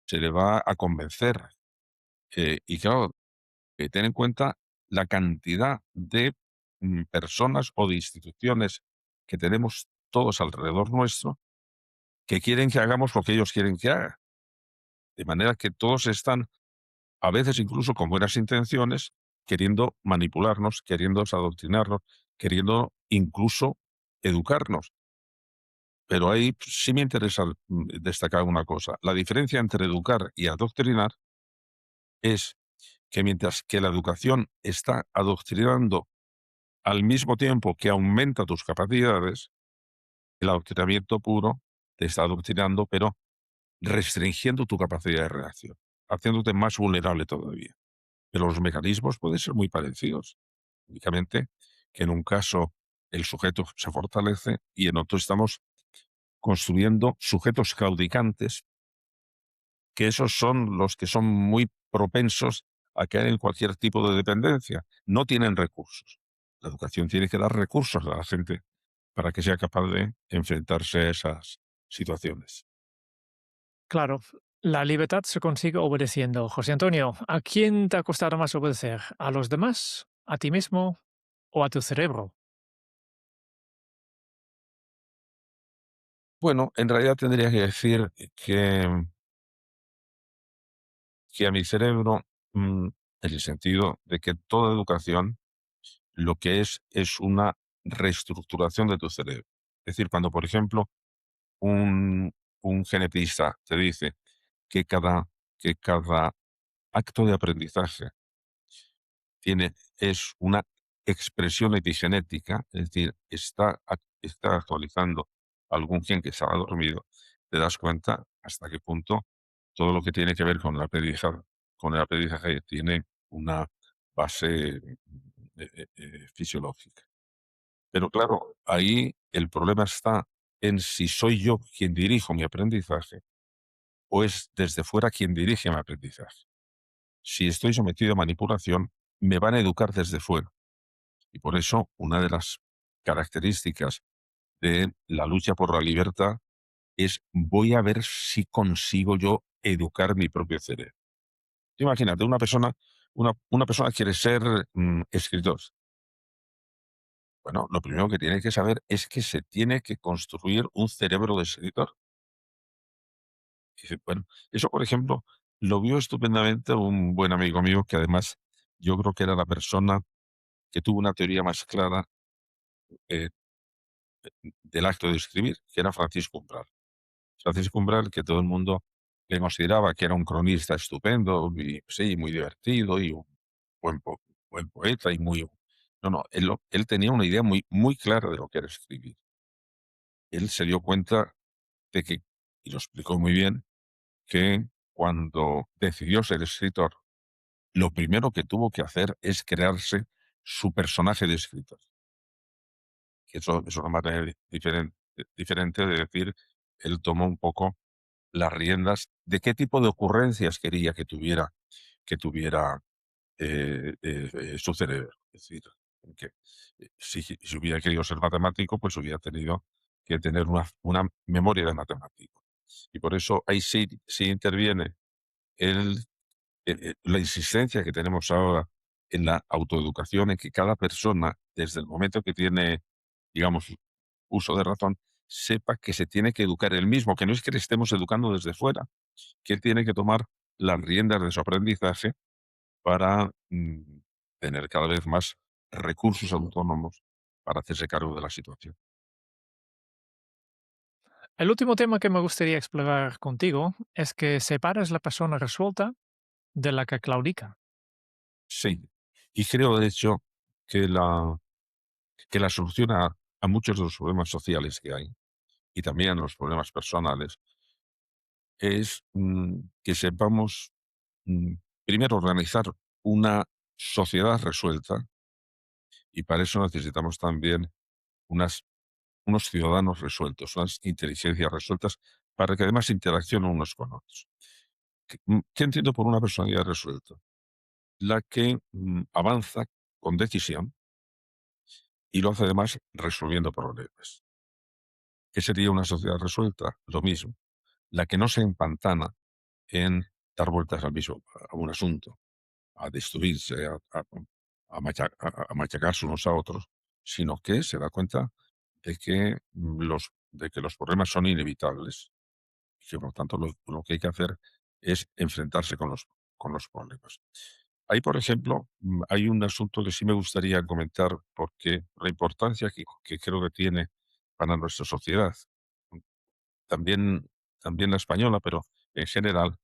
se le va a convencer. Y claro, ten en cuenta la cantidad de personas o de instituciones que tenemos todos alrededor nuestro que quieren que hagamos lo que ellos quieren que haga. De manera que todos están, a veces incluso con buenas intenciones, queriendo manipularnos, queriendo adoctrinarnos, queriendo incluso educarnos. Pero ahí sí me interesa destacar una cosa. La diferencia entre educar y adoctrinar es que mientras que la educación está adoctrinando al mismo tiempo que aumenta tus capacidades, el adoctrinamiento puro te está adoctrinando, pero restringiendo tu capacidad de reacción, haciéndote más vulnerable todavía. Pero los mecanismos pueden ser muy parecidos, únicamente que en un caso el sujeto se fortalece y en otro estamos construyendo sujetos claudicantes, que esos son los que son muy propensos a caer en cualquier tipo de dependencia. No tienen recursos. La educación tiene que dar recursos a la gente para que sea capaz de enfrentarse a esas situaciones. Claro, la libertad se consigue obedeciendo. José Antonio, ¿a quién te ha costado más obedecer? ¿A los demás? ¿A ti mismo? ¿O a tu cerebro? Bueno, en realidad tendría que decir que a mi cerebro, en el sentido de que toda educación lo que es una reestructuración de tu cerebro. Es decir, cuando, por ejemplo, un, un genetista te dice que cada acto de aprendizaje es una expresión epigenética, es decir, está actualizando algún gen que estaba dormido, te das cuenta hasta qué punto todo lo que tiene que ver con el aprendizaje tiene una base fisiológica. Pero claro, ahí el problema está en si soy yo quien dirijo mi aprendizaje o es desde fuera quien dirige mi aprendizaje. Si estoy sometido a manipulación, me van a educar desde fuera. Y por eso una de las características de la lucha por la libertad es voy a ver si consigo yo educar mi propio cerebro. Imagínate, una persona quiere ser escritor. Bueno, lo primero que tiene que saber es que se tiene que construir un cerebro de escritor. Dice, bueno, eso, por ejemplo, lo vio estupendamente un buen amigo mío que además yo creo que era la persona que tuvo una teoría más clara eh, del acto de escribir, que era Francisco Umbral. Francisco Umbral, que todo el mundo le consideraba que era un cronista estupendo, y, sí, muy divertido y un buen, buen poeta y muy... No, no, él tenía una idea muy, muy clara de lo que era escribir. Él se dio cuenta de que, y lo explicó muy bien, que cuando decidió ser escritor, lo primero que tuvo que hacer es crearse su personaje de escritor. Que eso es una manera diferente de decir, él tomó un poco las riendas de qué tipo de ocurrencias quería que tuviera su cerebro. Es decir, que si hubiera querido ser matemático, pues hubiera tenido que tener una memoria de matemático. Y por eso ahí sí interviene el la insistencia que tenemos ahora en la autoeducación, en que cada persona, desde el momento que tiene, digamos, uso de razón, sepa que se tiene que educar él mismo, que no es que le estemos educando desde fuera, que él tiene que tomar las riendas de su aprendizaje para tener cada vez más recursos autónomos para hacerse cargo de la situación. El último tema que me gustaría explorar contigo es que separes la persona resuelta de la que claudica. Sí, y creo de hecho que la solución a muchos de los problemas sociales que hay y también a los problemas personales es que sepamos mm, primero organizar una sociedad resuelta y para eso necesitamos también unas, unos ciudadanos resueltos, unas inteligencias resueltas para que además interaccionen unos con otros. ¿Qué entiendo por una personalidad resuelta? La que avanza con decisión y lo hace además resolviendo problemas. ¿Qué sería una sociedad resuelta? Lo mismo, la que no se empantana en dar vueltas al mismo, a un asunto, a destruirse, a machacarse unos a otros, sino que se da cuenta de que de que los problemas son inevitables y que por lo tanto lo que hay que hacer es enfrentarse con los problemas. Ahí, por ejemplo, hay un asunto que sí me gustaría comentar porque la importancia que creo que tiene para nuestra sociedad, también, también la española, pero en general,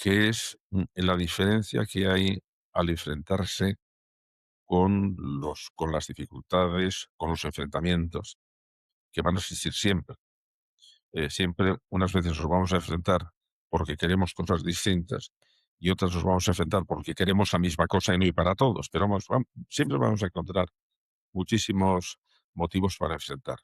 que es la diferencia que hay al enfrentarse con las dificultades, con los enfrentamientos que van a existir siempre. Siempre, unas veces nos vamos a enfrentar porque queremos cosas distintas y otras nos vamos a enfrentar porque queremos la misma cosa y no y para todos, pero siempre vamos a encontrar muchísimos motivos para enfrentar.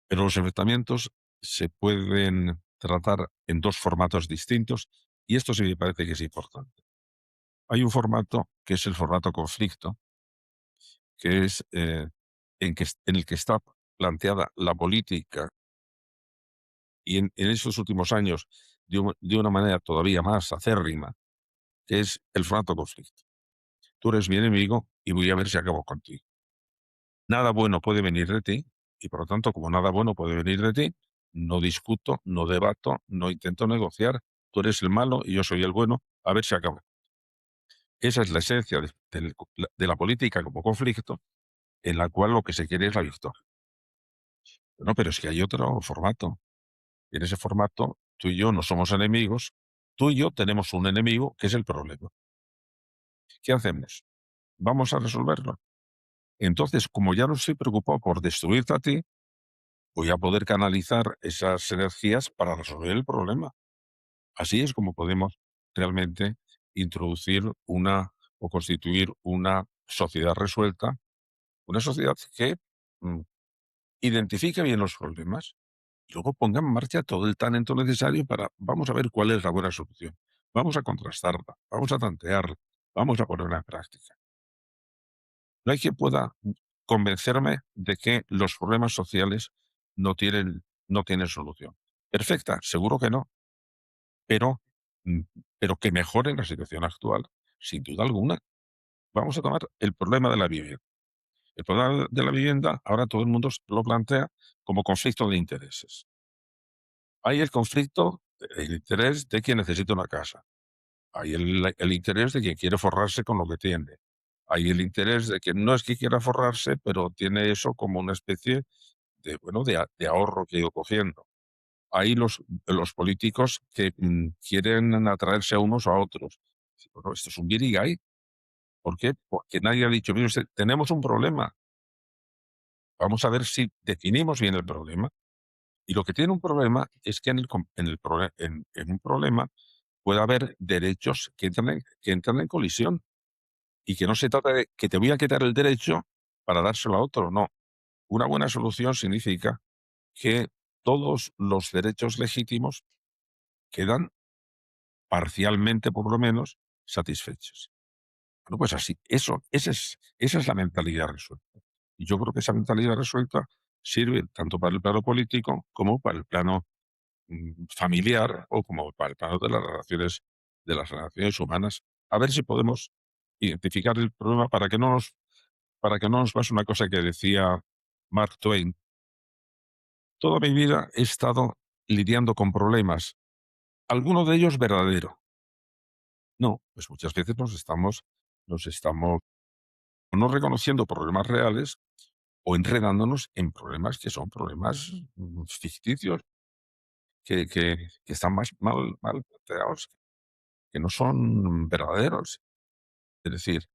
Pero los enfrentamientos se pueden tratar en dos formatos distintos y esto sí me parece que es importante. Hay un formato que es el formato conflicto, que es en el que está planteada la política y en estos últimos años de una manera todavía más acérrima, que es el formato conflicto. Tú eres mi enemigo y voy a ver si acabo contigo. Nada bueno puede venir de ti y por lo tanto, como nada bueno puede venir de ti, no discuto, no debato, no intento negociar. Tú eres el malo y yo soy el bueno, a ver si acabo. Esa es la esencia de la política como conflicto, en la cual lo que se quiere es la victoria. No, pero es que hay otro formato. Y en ese formato, tú y yo no somos enemigos, tú y yo tenemos un enemigo que es el problema. ¿Qué hacemos? Vamos a resolverlo. Entonces, como ya no estoy preocupado por destruirte a ti, voy a poder canalizar esas energías para resolver el problema. Así es como podemos realmente introducir una o constituir una sociedad resuelta, una sociedad que mm, identifique bien los problemas y luego ponga en marcha todo el talento necesario para, vamos a ver cuál es la buena solución. Vamos a contrastarla, vamos a tantearla, vamos a ponerla en práctica. No hay quien pueda convencerme de que los problemas sociales no tienen solución. Perfecta, seguro que no, pero, mm, pero que mejoren la situación actual, sin duda alguna. Vamos a tomar el problema de la vivienda. El problema de la vivienda, ahora todo el mundo lo plantea como conflicto de intereses. Hay el conflicto, el interés de quien necesita una casa. Hay el interés de quien quiere forrarse con lo que tiene. Hay el interés de que no es que quiera forrarse, pero tiene eso como una especie de, bueno, de ahorro que ha ido cogiendo. Hay los políticos que quieren atraerse a unos o a otros. Bueno, esto es un guirigay. ¿Por qué? Porque nadie ha dicho, mire usted, tenemos un problema. Vamos a ver si definimos bien el problema. Y lo que tiene un problema es que en un problema puede haber derechos que entran en colisión y que no se trata de que te voy a quitar el derecho para dárselo a otro, no. Una buena solución significa que todos los derechos legítimos quedan parcialmente, por lo menos, satisfechos. Bueno, pues así, esa es la mentalidad resuelta. Y yo creo que esa mentalidad resuelta sirve tanto para el plano político como para el plano familiar o como para el plano de las relaciones humanas. A ver si podemos identificar el problema para que no nos pase una cosa que decía Mark Twain. Toda mi vida he estado lidiando con problemas, alguno de ellos verdadero. No, pues muchas veces nos estamos no reconociendo problemas reales o enredándonos en problemas que son problemas ficticios, que están mal planteados, que no son verdaderos. Es decir,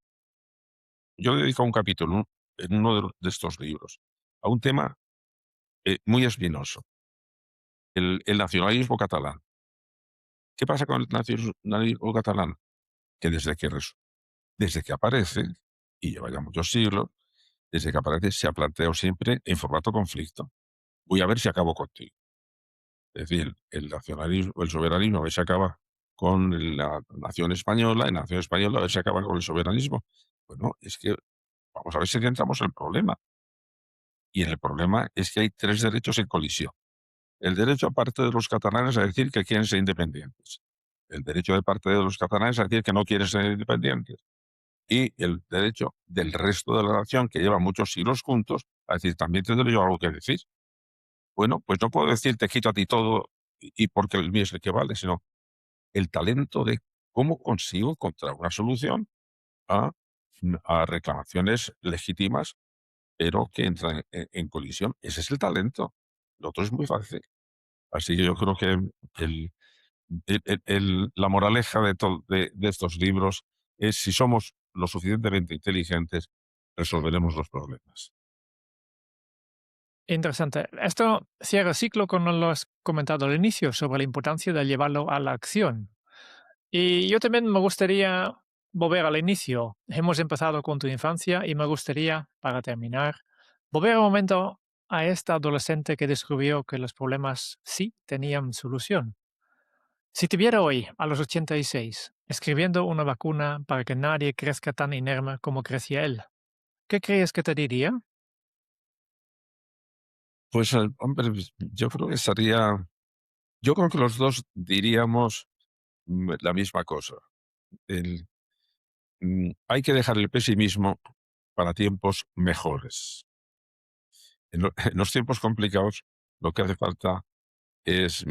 yo dedico un capítulo, en uno de estos libros a un tema muy espinoso, el nacionalismo catalán. ¿Qué pasa con el nacionalismo catalán? Que desde que aparece, y lleva ya muchos siglos, desde que aparece se ha planteado siempre en formato conflicto. Voy a ver si acabo contigo. Es decir, el nacionalismo, el soberanismo a ver si acaba con la nación española, en la nación española a ver si acaba con el soberanismo. Bueno, es que vamos a ver si centramos el problema. Y el problema es que hay tres derechos en colisión. El derecho parte de los catalanes a decir que quieren ser independientes. El derecho de parte de los catalanes a decir que no quieren ser independientes. Y el derecho del resto de la nación, que lleva muchos siglos juntos, a decir, también tendré yo algo que decir. Bueno, pues no puedo decir te quito a ti todo y porque el mío es el que vale, sino el talento de cómo consigo encontrar una solución a, a reclamaciones legítimas, pero que entran en colisión. Ese es el talento. Lo otro es muy fácil. Así que yo creo que el, la moraleja de estos libros es si somos lo suficientemente inteligentes, resolveremos los problemas. Interesante. Esto cierra el ciclo con lo que has comentado al inicio sobre la importancia de llevarlo a la acción. Y yo también me gustaría volver al inicio. Hemos empezado con tu infancia y me gustaría, para terminar, volver un momento a esta adolescente que descubrió que los problemas sí tenían solución. Si te viera hoy, a los 86, escribiendo una vacuna para que nadie crezca tan inerme como crecía él, ¿qué crees que te diría? Pues, hombre, yo creo que yo creo que los dos diríamos la misma cosa. El, hay que dejar el pesimismo para tiempos mejores. En los tiempos complicados lo que hace falta es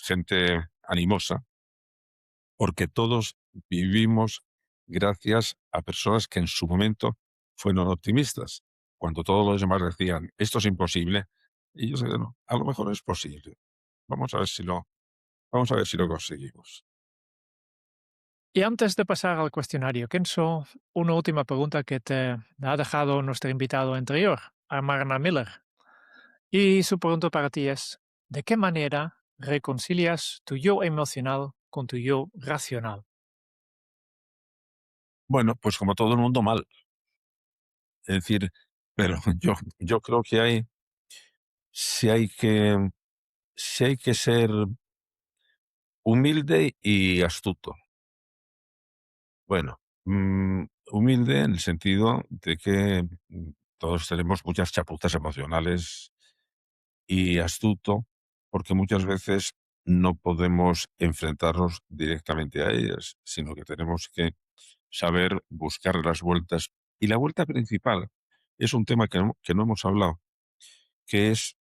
gente animosa, porque todos vivimos gracias a personas que en su momento fueron optimistas. Cuando todos los demás decían, esto es imposible, y ellos decían, "No, a lo mejor es posible. Vamos a ver vamos a ver si lo conseguimos". Y antes de pasar al cuestionario, Kenzo, una última pregunta que te ha dejado nuestro invitado anterior, Amarna Miller. Y su pregunta para ti es, ¿de qué manera reconcilias tu yo emocional con tu yo racional? Bueno, pues como todo el mundo mal. Es decir, pero yo creo que si hay que, si hay que ser humilde y astuto. Bueno, humilde en el sentido de que todos tenemos muchas chapuzas emocionales y astuto porque muchas veces no podemos enfrentarnos directamente a ellas, sino que tenemos que saber buscar las vueltas. Y la vuelta principal es un tema que no hemos hablado, que es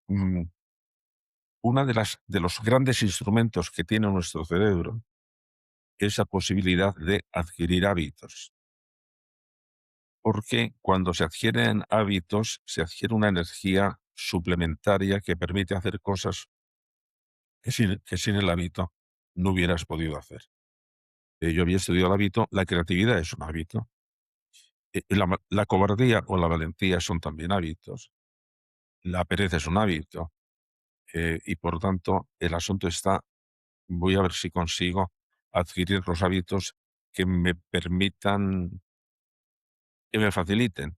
una de los grandes instrumentos que tiene nuestro cerebro, esa posibilidad de adquirir hábitos. Porque cuando se adquieren hábitos, se adquiere una energía suplementaria que permite hacer cosas que sin el hábito no hubieras podido hacer. Yo había estudiado el hábito, la creatividad es un hábito, la cobardía o la valentía son también hábitos, la pereza es un hábito, y por tanto el asunto está, voy a ver si consigo adquirir los hábitos que me permitan, que me faciliten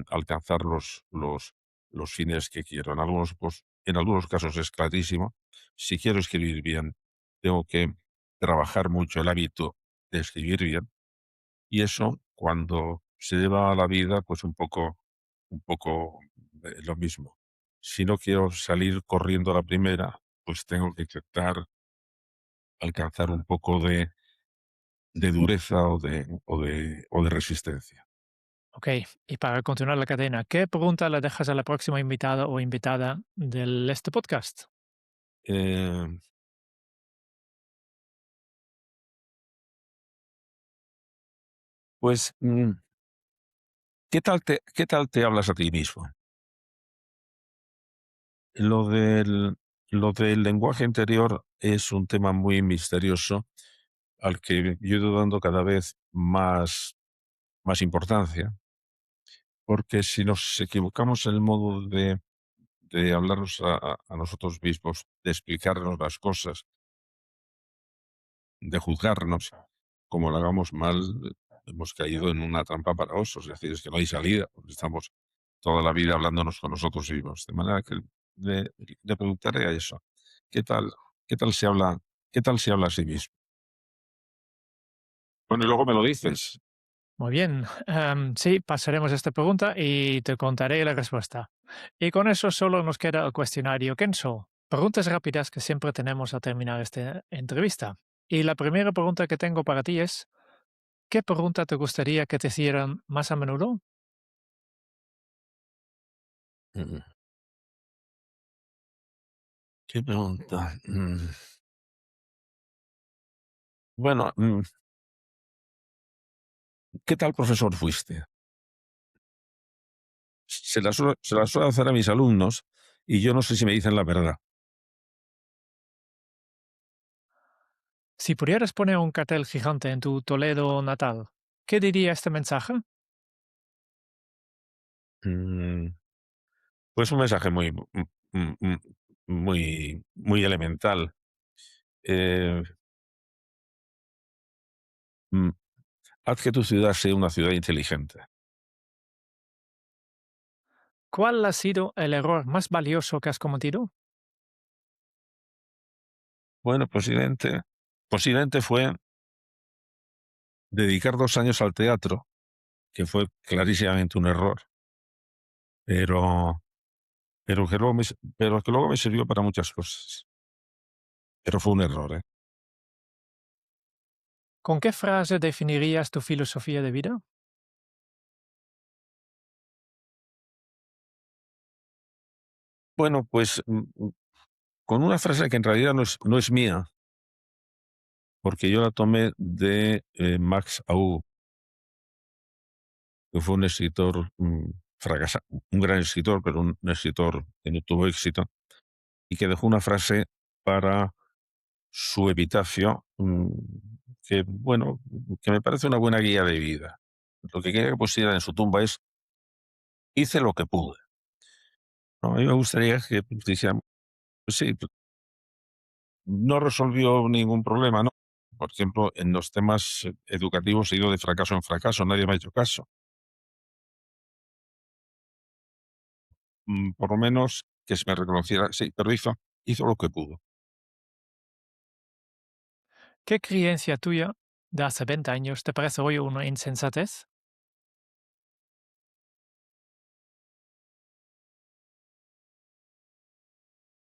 alcanzar los fines que quiero. En algunos casos es clarísimo. Si quiero escribir bien, tengo que trabajar mucho el hábito de escribir bien. Y eso, cuando se lleva a la vida, pues un poco lo mismo. Si no quiero salir corriendo a la primera, pues tengo que intentar alcanzar un poco de dureza o de resistencia. Ok, y para continuar la cadena, ¿qué pregunta le dejas a la próxima invitada o invitada de este podcast? Eh, pues qué tal te hablas a ti mismo? Lo del, lo del lenguaje interior es un tema muy misterioso al que yo he ido dando cada vez más importancia, porque si nos equivocamos en el modo de hablarnos a nosotros mismos, de explicarnos las cosas, de juzgarnos, como lo hagamos mal, hemos caído en una trampa para osos, es decir, es que no hay salida, porque estamos toda la vida hablándonos con nosotros mismos. De manera que le preguntaré a eso, ¿qué tal, qué tal se habla, qué tal se habla a sí mismo? Bueno, y luego me lo dices. Muy bien, sí, pasaremos esta pregunta y te contaré la respuesta. Y con eso solo nos queda el cuestionario Kenso. Preguntas rápidas que siempre tenemos al terminar esta entrevista. Y la primera pregunta que tengo para ti es, ¿qué pregunta te gustaría que te hicieran más a menudo? Mm, ¿Qué pregunta? Bueno, ¿qué tal profesor fuiste? Se la suelo hacer a mis alumnos y yo no sé si me dicen la verdad. Si pudieras poner un cartel gigante en tu Toledo natal, ¿qué diría este mensaje? Mm, Pues un mensaje muy elemental. Eh, mm, Haz que tu ciudad sea una ciudad inteligente. ¿Cuál ha sido el error más valioso que has cometido? Bueno, posiblemente fue dedicar 2 años al teatro, que fue clarísimamente un error, pero, pero que luego me sirvió para muchas cosas. Pero fue un error, ¿eh? ¿Con qué frase definirías tu filosofía de vida? Bueno, pues con una frase que en realidad no es mía, porque yo la tomé de Max Aub, que fue un escritor fracasado, un gran escritor, pero un escritor que no tuvo éxito, y que dejó una frase para su epitafio, que, bueno, que me parece una buena guía de vida. Lo que quería que pusiera en su tumba es: hice lo que pude. ¿No? A mí me gustaría que pusiera, pues sí, no resolvió ningún problema, ¿no? Por ejemplo, en los temas educativos he ido de fracaso en fracaso, nadie me ha hecho caso. Por lo menos que se me reconociera, sí, pero hizo lo que pudo. ¿Qué creencia tuya de hace 20 años te parece hoy una insensatez?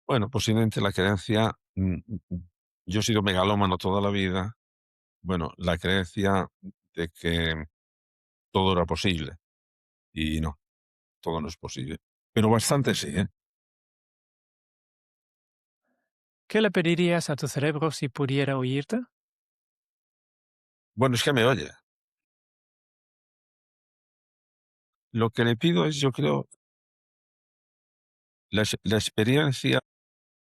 Bueno, posiblemente la creencia, yo he sido megalómano toda la vida, bueno, la creencia de que todo era posible, y no, todo no es posible. Pero bastante sí, ¿eh? ¿Qué le pedirías a tu cerebro si pudiera oírte? Bueno, es que me oye. Lo que le pido es, yo creo, la experiencia,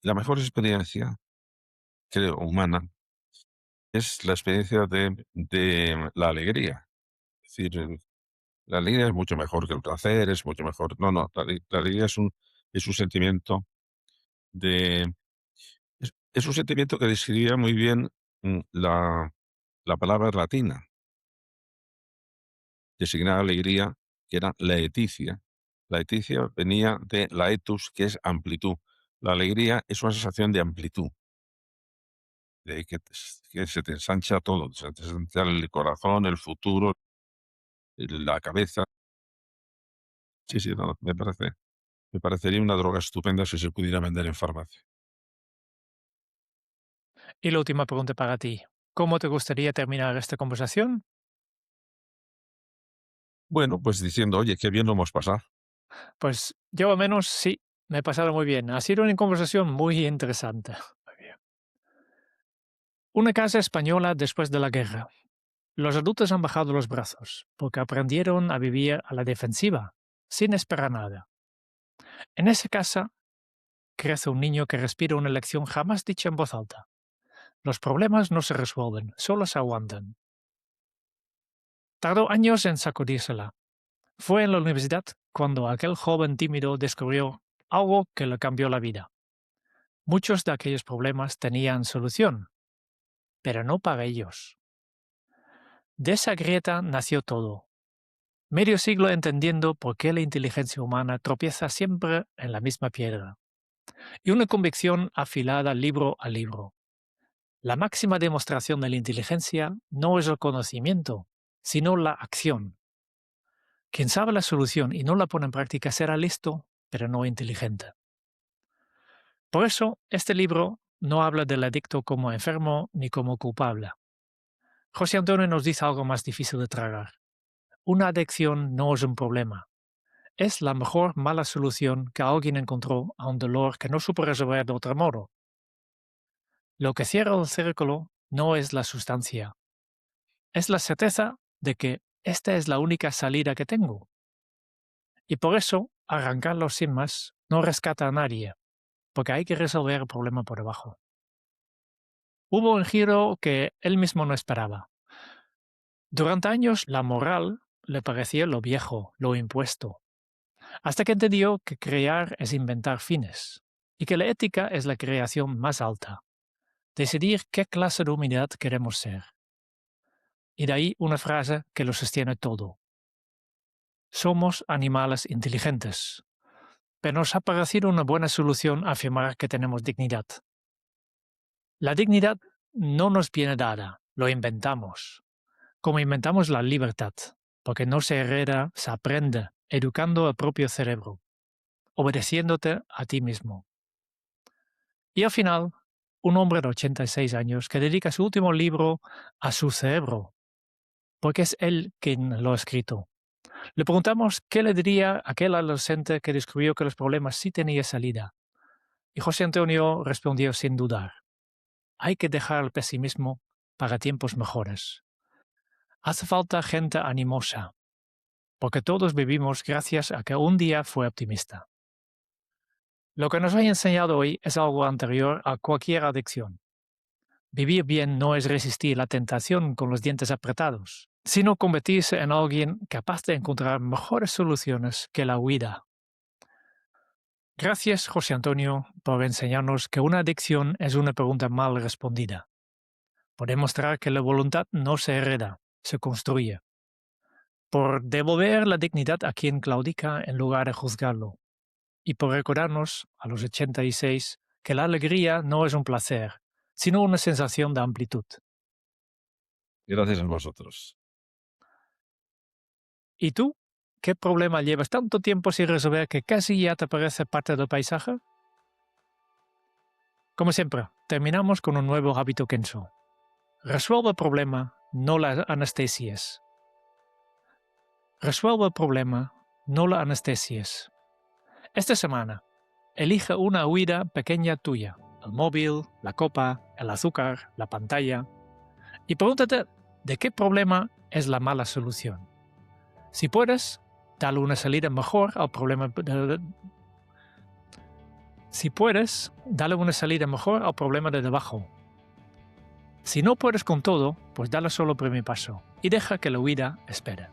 la mejor experiencia, creo, humana, es la experiencia de la alegría. Es decir, la alegría es mucho mejor que el placer, es mucho mejor. No, no, la alegría es un sentimiento de. Es un sentimiento que describía muy bien la palabra latina, designada alegría, que era laetitia. Laetitia venía de laetus, que es amplitud. La alegría es una sensación de amplitud, de que se te ensancha todo, se te ensancha el corazón, el futuro, la cabeza. Sí, sí, no, me parecería una droga estupenda si se pudiera vender en farmacia. Y la última pregunta para ti. ¿Cómo te gustaría terminar esta conversación? Bueno, pues diciendo: "Oye, qué bien lo hemos pasado". Pues yo al menos sí, me he pasado muy bien. Ha sido una conversación muy interesante. Muy bien. Una casa española después de la guerra. Los adultos han bajado los brazos porque aprendieron a vivir a la defensiva, sin esperar nada. En esa casa crece un niño que respira una lección jamás dicha en voz alta. Los problemas no se resuelven, solo se aguantan. Tardó años en sacudírsela, Fue en la universidad cuando aquel joven tímido descubrió algo que le cambió la vida. Muchos de aquellos problemas tenían solución, pero no para ellos. De esa grieta nació todo. Medio siglo entendiendo por qué la inteligencia humana tropieza siempre en la misma piedra. Y una convicción afilada libro a libro. La máxima demostración de la inteligencia no es el conocimiento, sino la acción. Quien sabe la solución y no la pone en práctica será listo, pero no inteligente. Por eso, este libro no habla del adicto como enfermo ni como culpable. José Antonio nos dice algo más difícil de tragar. Una adicción no es un problema. Es la mejor mala solución que alguien encontró a un dolor que no supo resolver de otro modo. Lo que cierra el círculo no es la sustancia. Es la certeza de que esta es la única salida que tengo. Y por eso, arrancarlo sin más no rescata a nadie, porque hay que resolver el problema por debajo. Hubo un giro que él mismo no esperaba. Durante años la moral le parecía lo viejo, lo impuesto, hasta que entendió que crear es inventar fines, y que la ética es la creación más alta, decidir qué clase de humanidad queremos ser. Y de ahí una frase que lo sostiene todo. Somos animales inteligentes, pero nos ha parecido una buena solución afirmar que tenemos dignidad. La dignidad no nos viene dada, lo inventamos. Como inventamos la libertad, porque no se hereda, se aprende, educando el propio cerebro, obedeciéndote a ti mismo. Y al final, un hombre de 86 años que dedica su último libro a su cerebro, porque es él quien lo ha escrito. Le preguntamos qué le diría a aquel adolescente que descubrió que los problemas sí tenían salida. Y José Antonio respondió sin dudar. Hay que dejar el pesimismo para tiempos mejores. Hace falta gente animosa, porque todos vivimos gracias a que un día fue optimista. Lo que nos ha enseñado hoy es algo anterior a cualquier adicción. Vivir bien no es resistir la tentación con los dientes apretados, sino convertirse en alguien capaz de encontrar mejores soluciones que la huida. Gracias, José Antonio, por enseñarnos que una adicción es una pregunta mal respondida. Por demostrar que la voluntad no se hereda, se construye. Por devolver la dignidad a quien claudica en lugar de juzgarlo. Y por recordarnos, a los 86, que la alegría no es un placer, sino una sensación de amplitud. Gracias a vosotros. ¿Y tú? ¿Qué problema llevas tanto tiempo sin resolver que casi ya te parece parte del paisaje? Como siempre, terminamos con un nuevo hábito Kenso. Resuelve el problema, no la anestesies. Resuelve el problema, no la anestesies. Esta semana, elige una huida pequeña tuya, el móvil, la copa, el azúcar, la pantalla, y pregúntate de qué problema es la mala solución. Si puedes, dale una salida mejor al problema de debajo. Si no puedes con todo, pues dale solo el primer paso y deja que la huida espere.